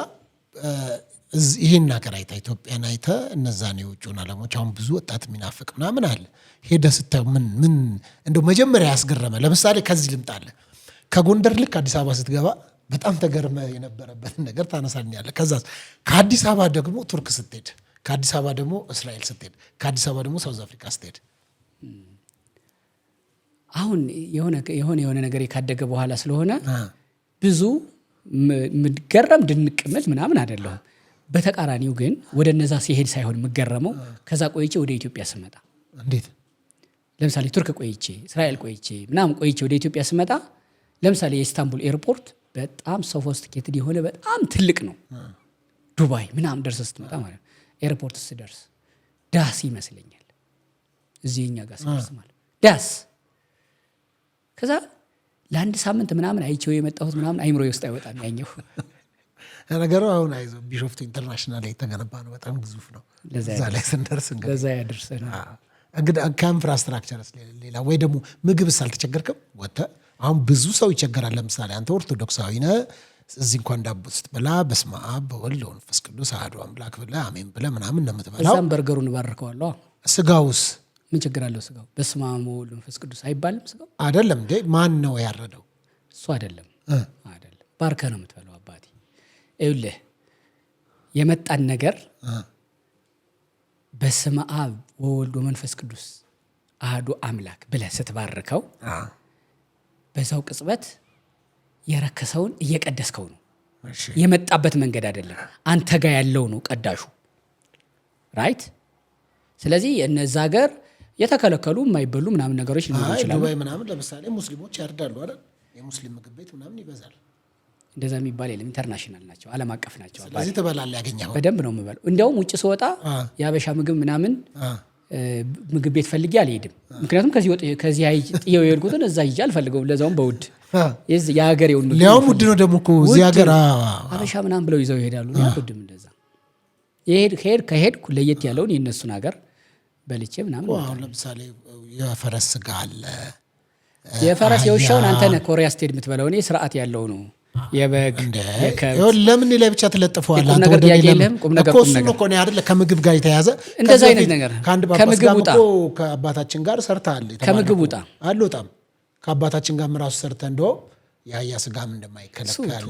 ይሄን ነገር አይታ ኢትዮጵያን አይተ እነዛን የውጭውን ዓለሞች አሁን ብዙ ወጣት የሚናፍቅ ምናምን አለ ሄደ ስታየው ምን እንደው መጀመሪያ ያስገረመ ለምሳሌ ከዚህ ልምጣለ ከጎንደር ልክ አዲስ አበባ ስትገባ በጣም ተገርመ የነበረበትን ነገር ታነሳኛለህ። ከዛ ከአዲስ አበባ ደግሞ ቱርክ ስትሄድ፣ ከአዲስ አበባ ደግሞ እስራኤል ስትሄድ፣ ከአዲስ አበባ ደግሞ ሳውዝ አፍሪካ ስትሄድ አሁን የሆነ ነገር ካደገ በኋላ ስለሆነ ብዙ ምድገረም ድንቅምት ምናምን አይደለሁም። በተቃራኒው ግን ወደ እነዛ ሲሄድ ሳይሆን ምገረመው ከዛ ቆይቼ ወደ ኢትዮጵያ ስመጣ እንዴት ለምሳሌ ቱርክ ቆይቼ እስራኤል ቆይቼ ምናምን ቆይቼ ወደ ኢትዮጵያ ስመጣ ለምሳሌ የኢስታንቡል ኤርፖርት በጣም ሶፊስቲኬትድ የሆነ በጣም ትልቅ ነው። ዱባይ ምናምን ደርሰህ ስትመጣ ማለት ኤርፖርት ስደርስ ዳስ ይመስለኛል እዚህኛ ጋር ስደርስ ማለት ዳስ ከዛ ለአንድ ሳምንት ምናምን አይቼው የመጣሁት ምናምን አይምሮዬ ውስጥ አይወጣም ያኛው ነገሩ። አሁን አይዞህ ቢሾፍቱ ኢንተርናሽናል ላይ የተገነባ ነው፣ በጣም ግዙፍ ነው። እዛ ላይ ስንደርስ እንግዲህ ለዛ ያደርሰናል። እንግዲህ ከኢንፍራስትራክቸር ሌላ ወይ ደግሞ ምግብስ አልተቸገርክም? ወጥተህ አሁን ብዙ ሰው ይቸገራል። ለምሳሌ አንተ ኦርቶዶክሳዊ ነህ፣ እዚህ እንኳን ዳቦ ስትበላ በስመ አብ በወልድ በመንፈስ ቅዱስ አሐዱ አምላክ ብለህ አሜን ብለህ ምናምን ነው የምትበላው። እዛም በርገሩን ባርከዋለሁ። ስጋውስ ምን ችግር አለው? ስጋው በስመ አብ ወወልድ ወመንፈስ ቅዱስ አይባልም? ስጋው አይደለም እንዴ? ማን ነው ያረደው? እሱ አይደለም ባርከህ ነው የምትበላው። አባቴ ይኸውልህ የመጣን ነገር በስመ አብ ወወልድ ወመንፈስ ቅዱስ አሐዱ አምላክ ብለህ ስትባርከው በዛው ቅጽበት የረከሰውን እየቀደስከው ነው። የመጣበት መንገድ አይደለም፣ አንተ ጋር ያለው ነው ቀዳሹ። ራይት። ስለዚህ እነዛ ሀገር የተከለከሉ የማይበሉ ምናምን ነገሮች ሊኖሩ ይችላሉ። ዱባይ ምናምን ለምሳሌ ሙስሊሞች ያርዳሉ አይደል? የሙስሊም ምግብ ቤት ምናምን ይበዛል። እንደዛ የሚባል የለም። ኢንተርናሽናል ናቸው፣ ዓለም አቀፍ ናቸው። ስለዚህ ትበላለህ፣ ያገኘኸው በደንብ ነው የምበለው። እንዲያውም ውጭ ስወጣ የአበሻ ምግብ ምናምን ምግብ ቤት ፈልጌ አልሄድም። ምክንያቱም ከዚህ ጥየው የሄድኩትን እዛ ይዤ አልፈልገውም። ለዛውም በውድ የሀገሬውን ምግብ ሊያውም ውድ ነው ደግሞ እኮ እዚህ ሀገር አበሻ ምናምን ብለው ይዘው ይሄዳሉ። ውድም እንደዛ ከሄድኩ ለየት ያለውን የእነሱን ሀገር በልቼ ምናምን። አሁን ለምሳሌ የፈረስ ስጋ አለ። የፈረስ የውሻውን አንተ ነህ ኮሪያ ስትሄድ የምትበለው። እኔ ስርዓት ያለው ነው። የበግ ለምን ላይ ብቻ ትለጥፈዋለህ? አንተ ወደ አይደለ ከምግብ ጋር የተያዘ እንደዛ አይነት ነገር ከምግብ ውጣ። ከአባታችን ጋር ሰርተሃል። ከምግብ ውጣ አልወጣም። ከአባታችን ጋር ራሱ ሰርተህ እንደውም የአህያ ስጋም እንደማይከለከል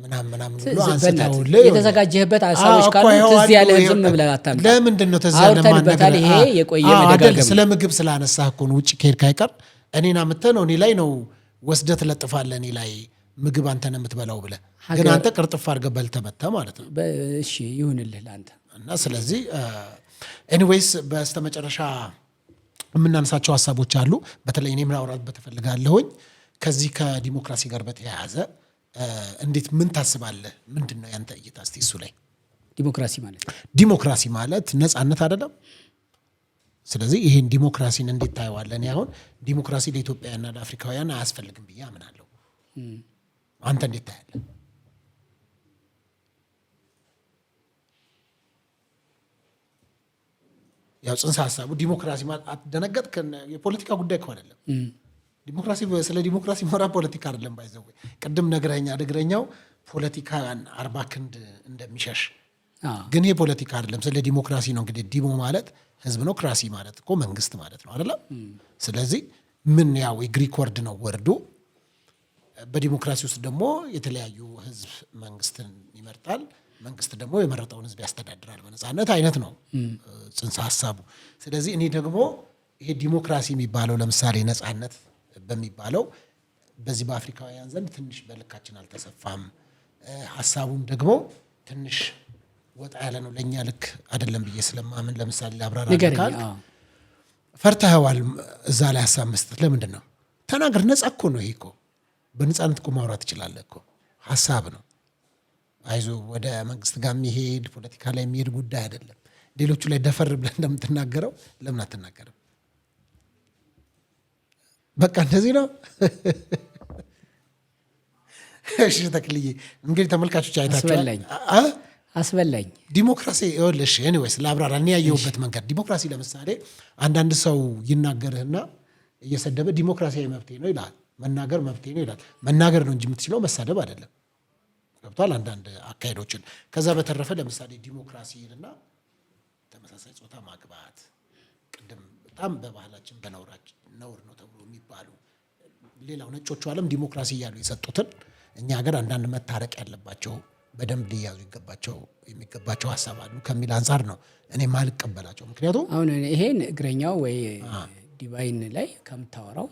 ምናምን ብሎ አንስተውልህ የተዘጋጀህበት ሀሳቦች ካሉ ትዝ ያለህ ዝም ብለህ አታምጣ። ለምንድን ነው ተዚያ አውርተንበታል። ይሄ የቆየ መደጋገም ስለ ምግብ ስላነሳህ እኮ ነው። ውጭ ከሄድክ አይቀር እኔን አምጥተህ ነው እኔ ላይ ነው ወስደህ ትለጥፋለህ እኔ ላይ ምግብ አንተ ነው የምትበላው ብለህ፣ ግን አንተ ቅርጥፍ አድርገህ በልተህ መተህ ማለት ነው። እሺ ይሁንልህ ለአንተ። እና ስለዚህ ኤኒዌይስ በስተመጨረሻ የምናነሳቸው ሀሳቦች አሉ። በተለይ እኔ ምን አውራበት እፈልጋለሁኝ ከዚህ ከዲሞክራሲ ጋር በተያያዘ እንዴት ምን ታስባለህ? ምንድን ነው ያንተ እይታ እስቲ እሱ ላይ? ዲሞክራሲ ማለት ነጻነት አይደለም? ስለዚህ ይሄን ዲሞክራሲን እንዴት ታየዋለህ? እኔ አሁን ዲሞክራሲ ለኢትዮጵያውያንና ለአፍሪካውያን አያስፈልግም ብዬ አምናለሁ። አንተ እንዴት ታያለህ? ያው ጽንሰ ሀሳቡ ዲሞክራሲ ማለት አትደነገጥክ? የፖለቲካ ጉዳይ እኮ አይደለም ዲሞክራሲ። ስለ ዲሞክራሲ መራ ፖለቲካ አይደለም። ባይዘው ቅድም ነግረኛው ፖለቲካን 40 ክንድ እንደሚሸሽ ግን ይሄ ፖለቲካ አይደለም፣ ስለ ዲሞክራሲ ነው። እንግዲህ ዲሞ ማለት ህዝብ ነው፣ ክራሲ ማለት እኮ መንግስት ማለት ነው አይደለም? ስለዚህ ምን ያው የግሪክ ወርድ ነው ወርዱ። በዲሞክራሲ ውስጥ ደግሞ የተለያዩ ህዝብ መንግስትን ይመርጣል፣ መንግስት ደግሞ የመረጠውን ህዝብ ያስተዳድራል በነፃነት አይነት ነው ጽንሰ ሀሳቡ። ስለዚህ እኔ ደግሞ ይሄ ዲሞክራሲ የሚባለው ለምሳሌ ነፃነት በሚባለው በዚህ በአፍሪካውያን ዘንድ ትንሽ በልካችን አልተሰፋም፣ ሀሳቡም ደግሞ ትንሽ ወጣ ያለ ነው፣ ለእኛ ልክ አይደለም ብዬ ስለማምን ለምሳሌ ላብራራ ካል ፈርተኸዋል እዛ ላይ ሀሳብ መስጠት ለምንድን ነው? ተናገር። ነፃ እኮ ነው ይሄ እኮ በነፃነት እኮ ማውራት ትችላለህ እኮ ሀሳብ ነው። አይዞ ወደ መንግስት ጋር የሚሄድ ፖለቲካ ላይ የሚሄድ ጉዳይ አይደለም። ሌሎቹ ላይ ደፈር ብለህ እንደምትናገረው ለምን አትናገርም? በቃ እንደዚህ ነው። እሺ ተክልዬ እንግዲህ ተመልካቾች አይታችኋል። አስበላኝ ዲሞክራሲ ይኸውልሽ፣ ኤኒዌይስ ለአብራራ እኔ ያየሁበት መንገድ ዲሞክራሲ ለምሳሌ አንዳንድ ሰው ይናገርህና እየሰደበ ዲሞክራሲያዊ መብቴ ነው ይላል። መናገር መብቴ ነው ይላል። መናገር ነው እንጂ የምትችለው መሳደብ አይደለም። ገብቷል አንዳንድ አካሄዶችን። ከዛ በተረፈ ለምሳሌ ዲሞክራሲና ተመሳሳይ ጾታ ማግባት ቅድም በጣም በባህላችን ነውር ነው ተብሎ የሚባሉ ሌላው ነጮቹ ዓለም ዲሞክራሲ እያሉ የሰጡትን እኛ ሀገር አንዳንድ መታረቅ ያለባቸው በደንብ ሊያዙ የሚገባቸው ሀሳብ አሉ ከሚል አንጻር ነው እኔ ማልቀበላቸው። ምክንያቱም አሁን ይሄን እግረኛው ወይ ዲቫይን ላይ ከምታወራው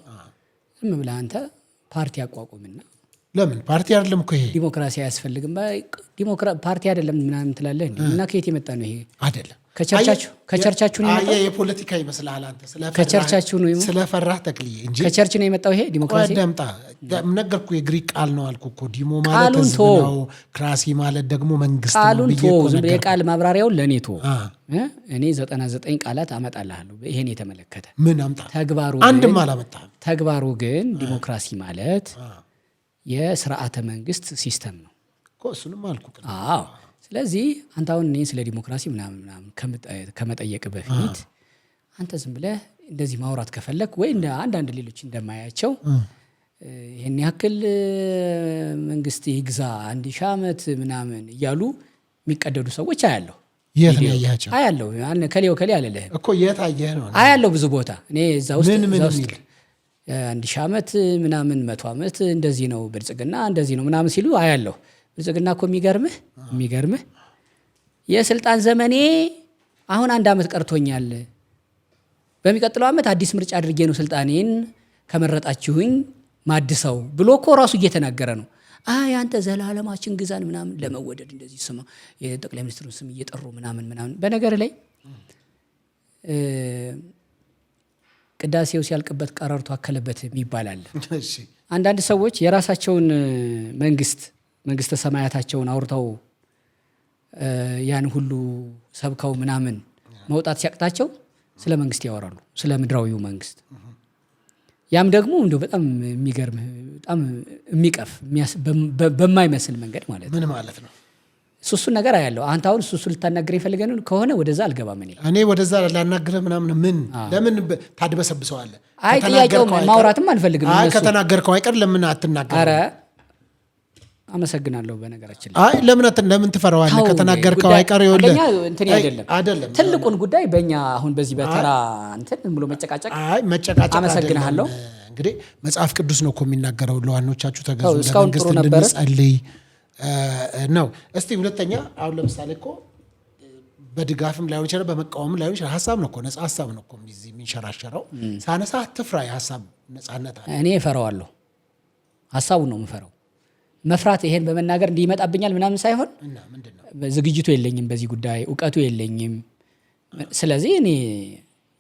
ዝም ብለህ አንተ ፓርቲ አቋቁምና ለምን ፓርቲ አይደለም እኮ ይሄ ዲሞክራሲ አያስፈልግም ፓርቲ አይደለም ምናምን ትላለህ እና ከየት የመጣ ነው ይሄ? አይደለም ከቸርቻችሁ ነው የመጣው? የፖለቲካ ይመስልሃል አንተ ከቸርቻችሁ ነው ስለፈራህ ተክልዬ እንጂ ከቸርች ነው የመጣው ይሄ ዲሞክራሲ። ደምጣ ነገርኩህ የግሪክ ቃል ነው አልኩህ እኮ ዲሞ ማለት ህዝብ ነው፣ ክራሲ ማለት ደግሞ መንግስት ነው ብዬ እኮ ነገር የቃል ማብራሪያውን ለኔ ቶ እኔ 99 ቃላት አመጣልሃለሁ ይሄን የተመለከተ ምን አምጣ ተግባሩ አንድም አላመጣህም። ተግባሩ ግን ዲሞክራሲ ማለት የስርዓተ መንግስት ሲስተም ነው እኮ እሱንም አልኩህ። አዎ ስለዚህ አንተ አሁን እኔ ስለ ዲሞክራሲ ምናምን ከመጠየቅ በፊት አንተ ዝም ብለህ እንደዚህ ማውራት ከፈለክ ወይ እንደ አንዳንድ ሌሎች እንደማያቸው ይሄን ያክል መንግስት ይግዛ 1000 ዓመት ምናምን እያሉ የሚቀደዱ ሰዎች አያለሁ። የት ነው ያያቸው? አያለሁ ከሌው አለልህ እኮ የት አየህ ነው? አያለሁ ብዙ ቦታ እኔ እዛ ውስጥ 1000 ዓመት ምናምን 100 ዓመት እንደዚህ ነው ብልጽግና እንደዚህ ነው ምናምን ሲሉ አያለሁ። ብልጽግና እኮ የሚገርምህ የስልጣን ዘመኔ አሁን 1 ዓመት ቀርቶኛል፣ በሚቀጥለው ዓመት አዲስ ምርጫ አድርጌ ነው ስልጣኔን ከመረጣችሁኝ ማድሰው ብሎ እኮ ራሱ እየተናገረ ነው። አንተ ዘላለማችን ግዛን ምናምን ለመወደድ እንደዚህ ስማ የጠቅላይ ሚኒስትሩን ስም እየጠሩ ምናምን በነገር ላይ ቅዳሴው ሲያልቅበት ቀረርቶ አከለበት ይባላል። አንዳንድ ሰዎች የራሳቸውን መንግስተ ሰማያታቸውን አውርተው ያን ሁሉ ሰብከው ምናምን መውጣት ሲያቅታቸው ስለ መንግስት ያወራሉ፣ ስለ ምድራዊው መንግስት። ያም ደግሞ እንደው በጣም የሚገርም በጣም የሚቀፍ በማይመስል መንገድ ማለት ነው። ምን ማለት ነው? እሱን ነገር አያለው። አንተ አሁን እሱ ልታናገር ይፈልገን ከሆነ ወደዛ አልገባም። እኔ ወደዛ ላናግርህ ምናምን ለምን ታድበሰብሰዋለህ? አይ ጥያቄው ማውራትም አልፈልግም። አይ ከተናገርከው አይቀር ለምን አትናገር? አረ አመሰግናለሁ። በነገራችን ላይ አይ ለምን ትፈራዋለህ? ከተናገርከው አይቀር ይኸውልህ እንትን አይደለም ትልቁን ጉዳይ በእኛ አሁን በዚህ በተራ እንትን ብሎ መጨቃጨቅ። አይ መጨቃጨቅ አመሰግናለሁ። እንግዲህ መጽሐፍ ቅዱስ ነው እኮ የሚናገረው ለዋኖቻችሁ ተገዙ ለመንግስት እንድንጸልይ ነው። እስቲ ሁለተኛ አሁን ለምሳሌ እኮ በድጋፍም ላይሆን ይችላል በመቃወምም ላይሆን ይችላል ሀሳብ ነው እኮ ነፃ ሀሳብ ነው እኮ የሚንሸራሸረው። ሳነሳ አትፍራ፣ የሀሳብ ነፃነት አለ። እኔ እፈራዋለሁ፣ ሀሳቡን ነው የምፈራው። መፍራት ይሄን በመናገር እንዲመጣብኛል ምናምን ሳይሆን ዝግጅቱ የለኝም፣ በዚህ ጉዳይ እውቀቱ የለኝም። ስለዚህ እኔ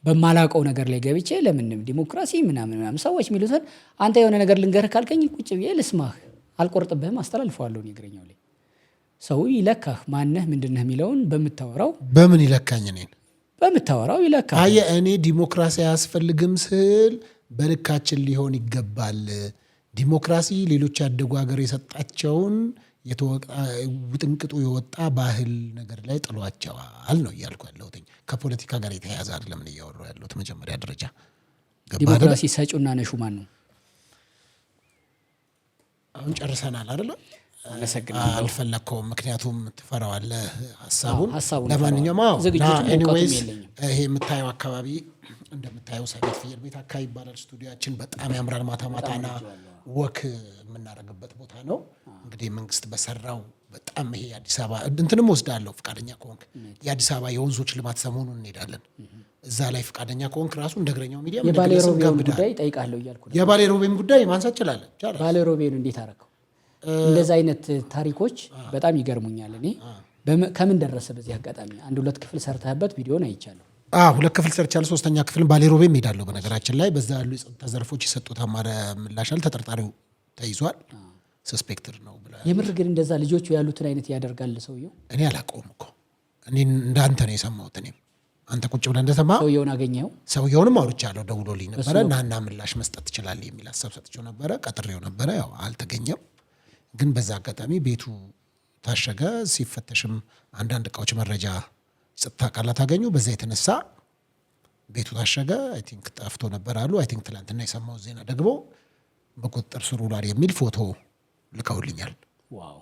በማላውቀው ነገር ላይ ገብቼ ለምን ዲሞክራሲ ምናምን ሰዎች የሚሉትን አንተ የሆነ ነገር ልንገርህ ካልከኝ ቁጭ ብዬ ልስማህ፣ አልቆርጥብህም፣ አስተላልፈዋለሁ። እግረኛው ላይ ሰው ይለካህ፣ ማነህ ምንድነህ የሚለውን በምታወራው በምን ይለካኝ? እኔን በምታወራው ይለካህ። አየ እኔ ዲሞክራሲ አያስፈልግም ስል በልካችን ሊሆን ይገባል። ዲሞክራሲ ሌሎች ያደጉ ሀገር የሰጣቸውን ውጥንቅጡ የወጣ ባህል ነገር ላይ ጥሏቸዋል ነው እያልኩ ያለሁት። ከፖለቲካ ጋር የተያያዘ አይደለም እያወራሁ ያለሁት። መጀመሪያ ደረጃ ዲሞክራሲ ሰጪውና ነሹ ማን ነው? አሁን ጨርሰናል አይደለ? አመሰግናለሁ። አልፈለከውም፣ ምክንያቱም ትፈራዋለህ ሀሳቡን። ለማንኛውም ኤኒዌይስ ይሄ የምታየው አካባቢ እንደምታየው ሰቤት ፍየል ቤት አካባቢ ይባላል። ስቱዲያችን በጣም ያምራል። ማታና ወክ የምናደርግበት ቦታ ነው። እንግዲህ መንግስት በሰራው በጣም ይሄ አዲስ አበባ እንትንም ወስዳለሁ ፈቃደኛ ከሆንክ የአዲስ አበባ የወንዞች ልማት ሰሞኑን እንሄዳለን። እዛ ላይ ፈቃደኛ ከሆንክ ራሱ እንደግረኛው ሚዲያ የባሌ ሮቤን ጉዳይ ጠይቃለሁ እያልኩ ነው። የባሌ ሮቤን ጉዳይ ማንሳት ይችላል። ባሌ ሮቤን እንዴት አደረከው? እንደዚህ አይነት ታሪኮች በጣም ይገርሙኛል። እኔ ከምን ደረሰ? በዚህ አጋጣሚ 1-2 ክፍል ሰርተህበት ቪዲዮን አይቻለሁ። 2 ክፍል ሰርቻለሁ። 3ኛ ክፍል ባሌ ሮቤን ሄዳለሁ። በነገራችን ላይ በዛ ያሉ የጸጥታ ዘርፎች የሰጡት አማረ ምላሻል። ተጠርጣሪው ተይዟል፣ ሰስፔክትድ ነው ብለህ። የምር ግን እንደዛ ልጆቹ ያሉትን አይነት ያደርጋል ሰውየው? እኔ አላውቀውም እኮ እኔ እንዳንተ ነው የሰማሁት። እኔም አንተ ቁጭ ብለህ እንደሰማህ ሰውየውን አገኘኸው? ሰውየውንም አውርቻለሁ፣ ደውሎልኝ ነበረ። ናና ምላሽ መስጠት ትችላለህ የሚል ሀሳብ ሰጥቼው ነበረ፣ ቀጥሬው ነበረ። ያው አልተገኘም። ግን በዛ አጋጣሚ ቤቱ ታሸገ። ሲፈተሽም አንዳንድ እቃዎች መረጃ ጸጥታ አካላት አገኙ። በዛ የተነሳ ቤቱ ታሸገ። አይ ቲንክ ጠፍቶ ነበር አሉ። አይ ቲንክ ትላንትና የሰማው ዜና ደግሞ በቁጥጥር ስር ውሏል የሚል ፎቶ ልከውልኛል። ዋው!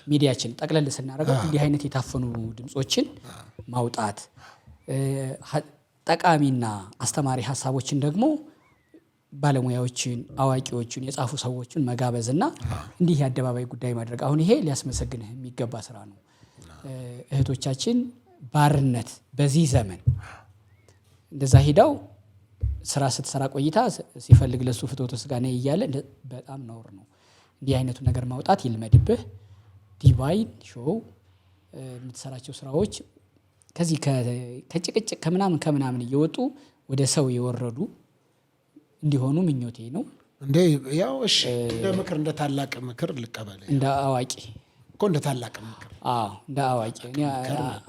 ሚዲያችን ጠቅለል ስናደርገው እንዲህ አይነት የታፈኑ ድምጾችን ማውጣት ጠቃሚና አስተማሪ ሀሳቦችን ደግሞ ባለሙያዎችን አዋቂዎችን የጻፉ ሰዎችን መጋበዝና እንዲህ የአደባባይ ጉዳይ ማድረግ አሁን ይሄ ሊያስመሰግንህ የሚገባ ስራ ነው። እህቶቻችን ባርነት በዚህ ዘመን እንደዛ ሄዳው ስራ ስትሰራ ቆይታ ሲፈልግ ለሱ ፍትወተ ስጋ ነው እያለ በጣም ነውር ነው። እንዲህ አይነቱ ነገር ማውጣት ይልመድብህ። ዲቫይን ሾው የምትሰራቸው ስራዎች ከዚህ ከጭቅጭቅ ከምናምን እየወጡ ወደ ሰው የወረዱ እንዲሆኑ ምኞቴ ነው። እንዴ ያው እሺ፣ እንደ ምክር እንደ ታላቅ ምክር ልቀበል። እንደ አዋቂ እኮ እንደ ታላቅ ምክር እንደ አዋቂ እኔ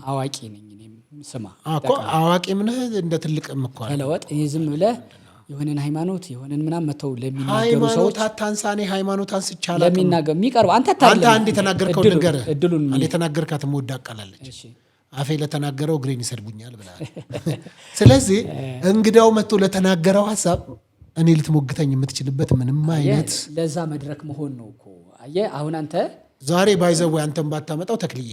አዋቂ ነኝ። እኔም ስማ እኮ አዋቂ ምን እንደ ትልቅ ምኳል ተለወጥ። እኔ ዝም ብለህ የሆነን ሃይማኖት የሆነን ምናምን መተው ለሚናገሩ ሰዎች ታንሳኔ ሃይማኖት አንስቻለሁ ለሚናገሩ የሚቀርቡ አንተ አንድ የተናገርከው ነገር አንድ የተናገርካት ሞዳ አቃላለች። እሺ አፌ ለተናገረው እግሬን ይሰድቡኛል ብለሃል። ስለዚህ እንግዳው መጥቶ ለተናገረው ሐሳብ እኔ ልትሞግተኝ የምትችልበት ምንም አይነት ለዛ መድረክ መሆን ነው እኮ። አየህ አሁን አንተ ዛሬ ባይዘው አንተም ባታመጣው ተክልዬ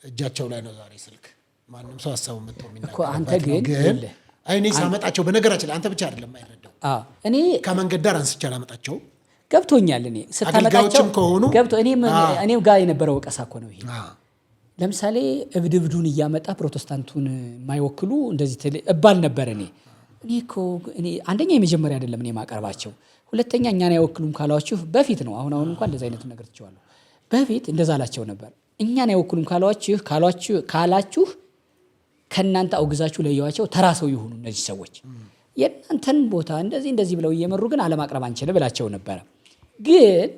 እጃቸው ላይ ነው ዛሬ ስልክ ማንም ሰው ሐሳቡ መጥቶ የሚናገር እኮ አንተ ግን እኔ ሳመጣቸው በነገራችን ላይ አንተ ብቻ አይደለም አይረዳው። እኔ ከመንገድ ዳር አንስቼ አላመጣቸው ገብቶኛል። እኔ ስታመጣቸው ገብቶ እኔም ጋር የነበረው ወቀሳ እኮ ነው ይሄ። ለምሳሌ እብድብዱን እያመጣ ፕሮቴስታንቱን የማይወክሉ እንደዚህ እባል ነበር። እኔ አንደኛ የመጀመሪያ አይደለም እኔ ማቀርባቸው፣ ሁለተኛ እኛን አይወክሉም ካሏችሁ በፊት ነው። አሁን እንኳን እንደዛ አይነት ነገር ትችዋለሁ። በፊት እንደዛ አላቸው ነበር። እኛን አይወክሉም ካላችሁ ከእናንተ አውግዛችሁ ለየዋቸው ተራ ሰው ይሁኑ እነዚህ ሰዎች የእናንተን ቦታ እንደዚህ ብለው እየመሩ ግን አለማቅረብ አንችልም ብላቸው ነበረ። ግን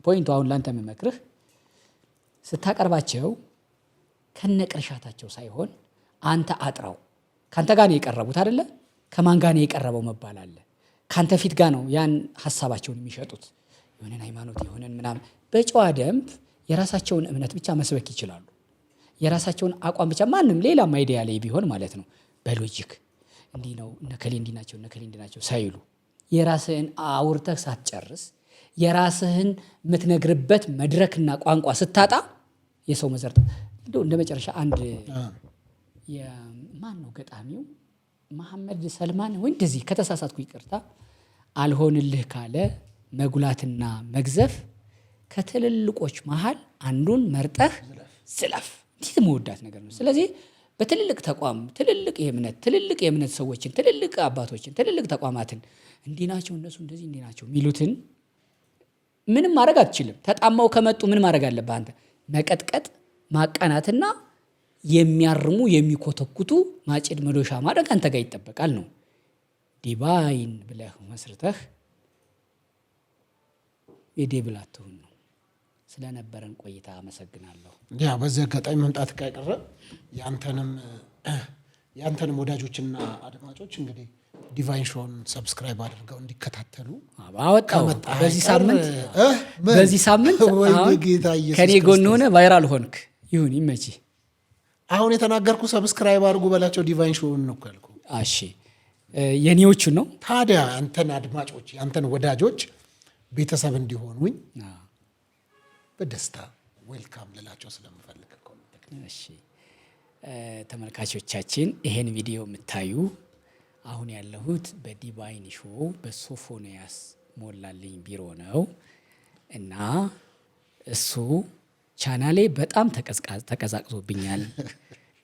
ፖይንቱ አሁን ላንተ የምመክርህ ስታቀርባቸው ከነቅርሻታቸው ሳይሆን አንተ አጥራው። ካንተ ጋር ነው የቀረቡት አይደለ? ከማን ጋር ነው የቀረበው መባል አለ። ካንተ ፊት ጋር ነው ያን ሐሳባቸውን የሚሸጡት። የሆነን ሃይማኖት የሆነን ምናምን በጨዋ ደንብ የራሳቸውን እምነት ብቻ መስበክ ይችላሉ። የራሳቸውን አቋም ብቻ ማንም ሌላም አይዲያ ላይ ቢሆን ማለት ነው በሎጂክ እንዲህ ነው እነከሌ እንዲህ ናቸው ሳይሉ የራስህን አውርተህ ሳትጨርስ የራስህን የምትነግርበት መድረክና ቋንቋ ስታጣ የሰው መዘርጥ እንደ መጨረሻ አንድ ማን ነው ገጣሚው መሐመድ ሰልማን ወይ እንደዚህ ከተሳሳትኩ ይቅርታ፣ አልሆንልህ ካለ መጉላትና መግዘፍ ከትልልቆች መሃል አንዱን መርጠህ ዝለፍ። እንዴት መወዳት ነገር ነው። ስለዚህ በትልልቅ ተቋም ትልልቅ የእምነት ሰዎችን ትልልቅ አባቶችን ትልልቅ ተቋማትን እንዲህ ናቸው እነሱ እንደዚህ እንዲህ ናቸው የሚሉትን ምንም ማድረግ አትችልም። ተጣማው ከመጡ ምን ማድረግ አለብህ አንተ? መቀጥቀጥ፣ ማቃናትና የሚያርሙ የሚኮተኩቱ ማጭድ መዶሻ ማድረግ አንተ ጋር ይጠበቃል ነው። ዲቫይን ብለህ መስርተህ የዴብል አትሁን ነው። ስለነበረን ቆይታ አመሰግናለሁ። ያ በዚህ አጋጣሚ መምጣት ካይቀረ ያንተንም ወዳጆችና አድማጮች እንግዲህ ዲቫይን ሾውን ሰብስክራይብ አድርገው እንዲከታተሉ አወጣው። በዚህ ሳምንት ከኔ ጎን ሆነ ቫይራል ሆንክ። ይሁን ይመቺ። አሁን የተናገርኩ ሰብስክራይብ አድርጉ በላቸው። ዲቫይን ሾውን ነው ያልኩ። እሺ የኔዎቹ ነው ታዲያ አንተን አድማጮች አንተን ወዳጆች ቤተሰብ እንዲሆኑኝ በደስታ ዌልካም ልላቸው ስለምፈልግ እኮ ነው። እሺ ተመልካቾቻችን ይሄን ቪዲዮ የምታዩ አሁን ያለሁት በዲቫይን ሾው በሶፎንያስ ሞላልኝ ቢሮ ነው እና እሱ ቻናሌ በጣም ተቀዛቅዞብኛል፣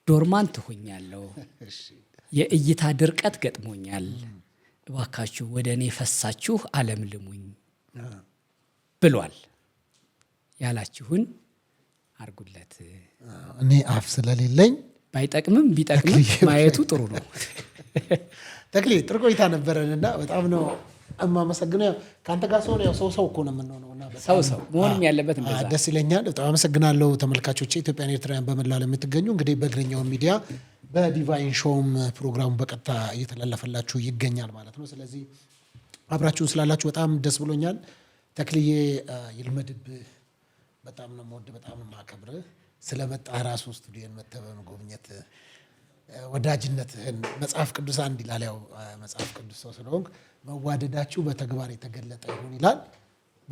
ዶርማንት ሆኛለሁ፣ የእይታ ድርቀት ገጥሞኛል፣ እባካችሁ ወደ እኔ ፈሳችሁ አለምልሙኝ ብሏል። ያላችሁን አርጉለት። እኔ አፍ ስለሌለኝ ባይጠቅምም ቢጠቅም ማየቱ ጥሩ ነው። ተክሌ ጥሩ ቆይታ ነበረንና በጣም ነው እማመሰግነው። ከአንተ ጋር ሰው እኮ ነው የምንሆነውና ሰው መሆንም ያለበት እንደዛ ደስ ይለኛል። በጣም አመሰግናለሁ። ተመልካቾቼ ኢትዮጵያና ኤርትራውያን በመላው ዓለም የምትገኙ እንግዲህ በእግረኛው ሚዲያ በዲቫይን ሾውም ፕሮግራሙ በቀጥታ እየተላለፈላችሁ ይገኛል ማለት ነው። ስለዚህ አብራችሁን ስላላችሁ በጣም ደስ ብሎኛል። ተክልዬ ይልመድብህ። በጣም ነው የምወድ፣ በጣም ነው የማከብርህ። ስለመጣህ ራሱ ስቱዲዮን መተህ በመጎብኘት ወዳጅነትህን መጽሐፍ ቅዱስ አንድ ይላል። ያው መጽሐፍ ቅዱስ ሰው ስለሆንክ መዋደዳችሁ በተግባር የተገለጠ ይሁን ይላል።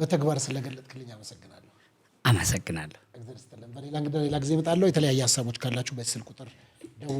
በተግባር ስለገለጥክልኝ አመሰግናለሁ። አመሰግናለሁ። በሌላ ጊዜ እመጣለሁ። የተለያየ ሀሳቦች ካላችሁ በስልክ ቁጥር ደውሉ።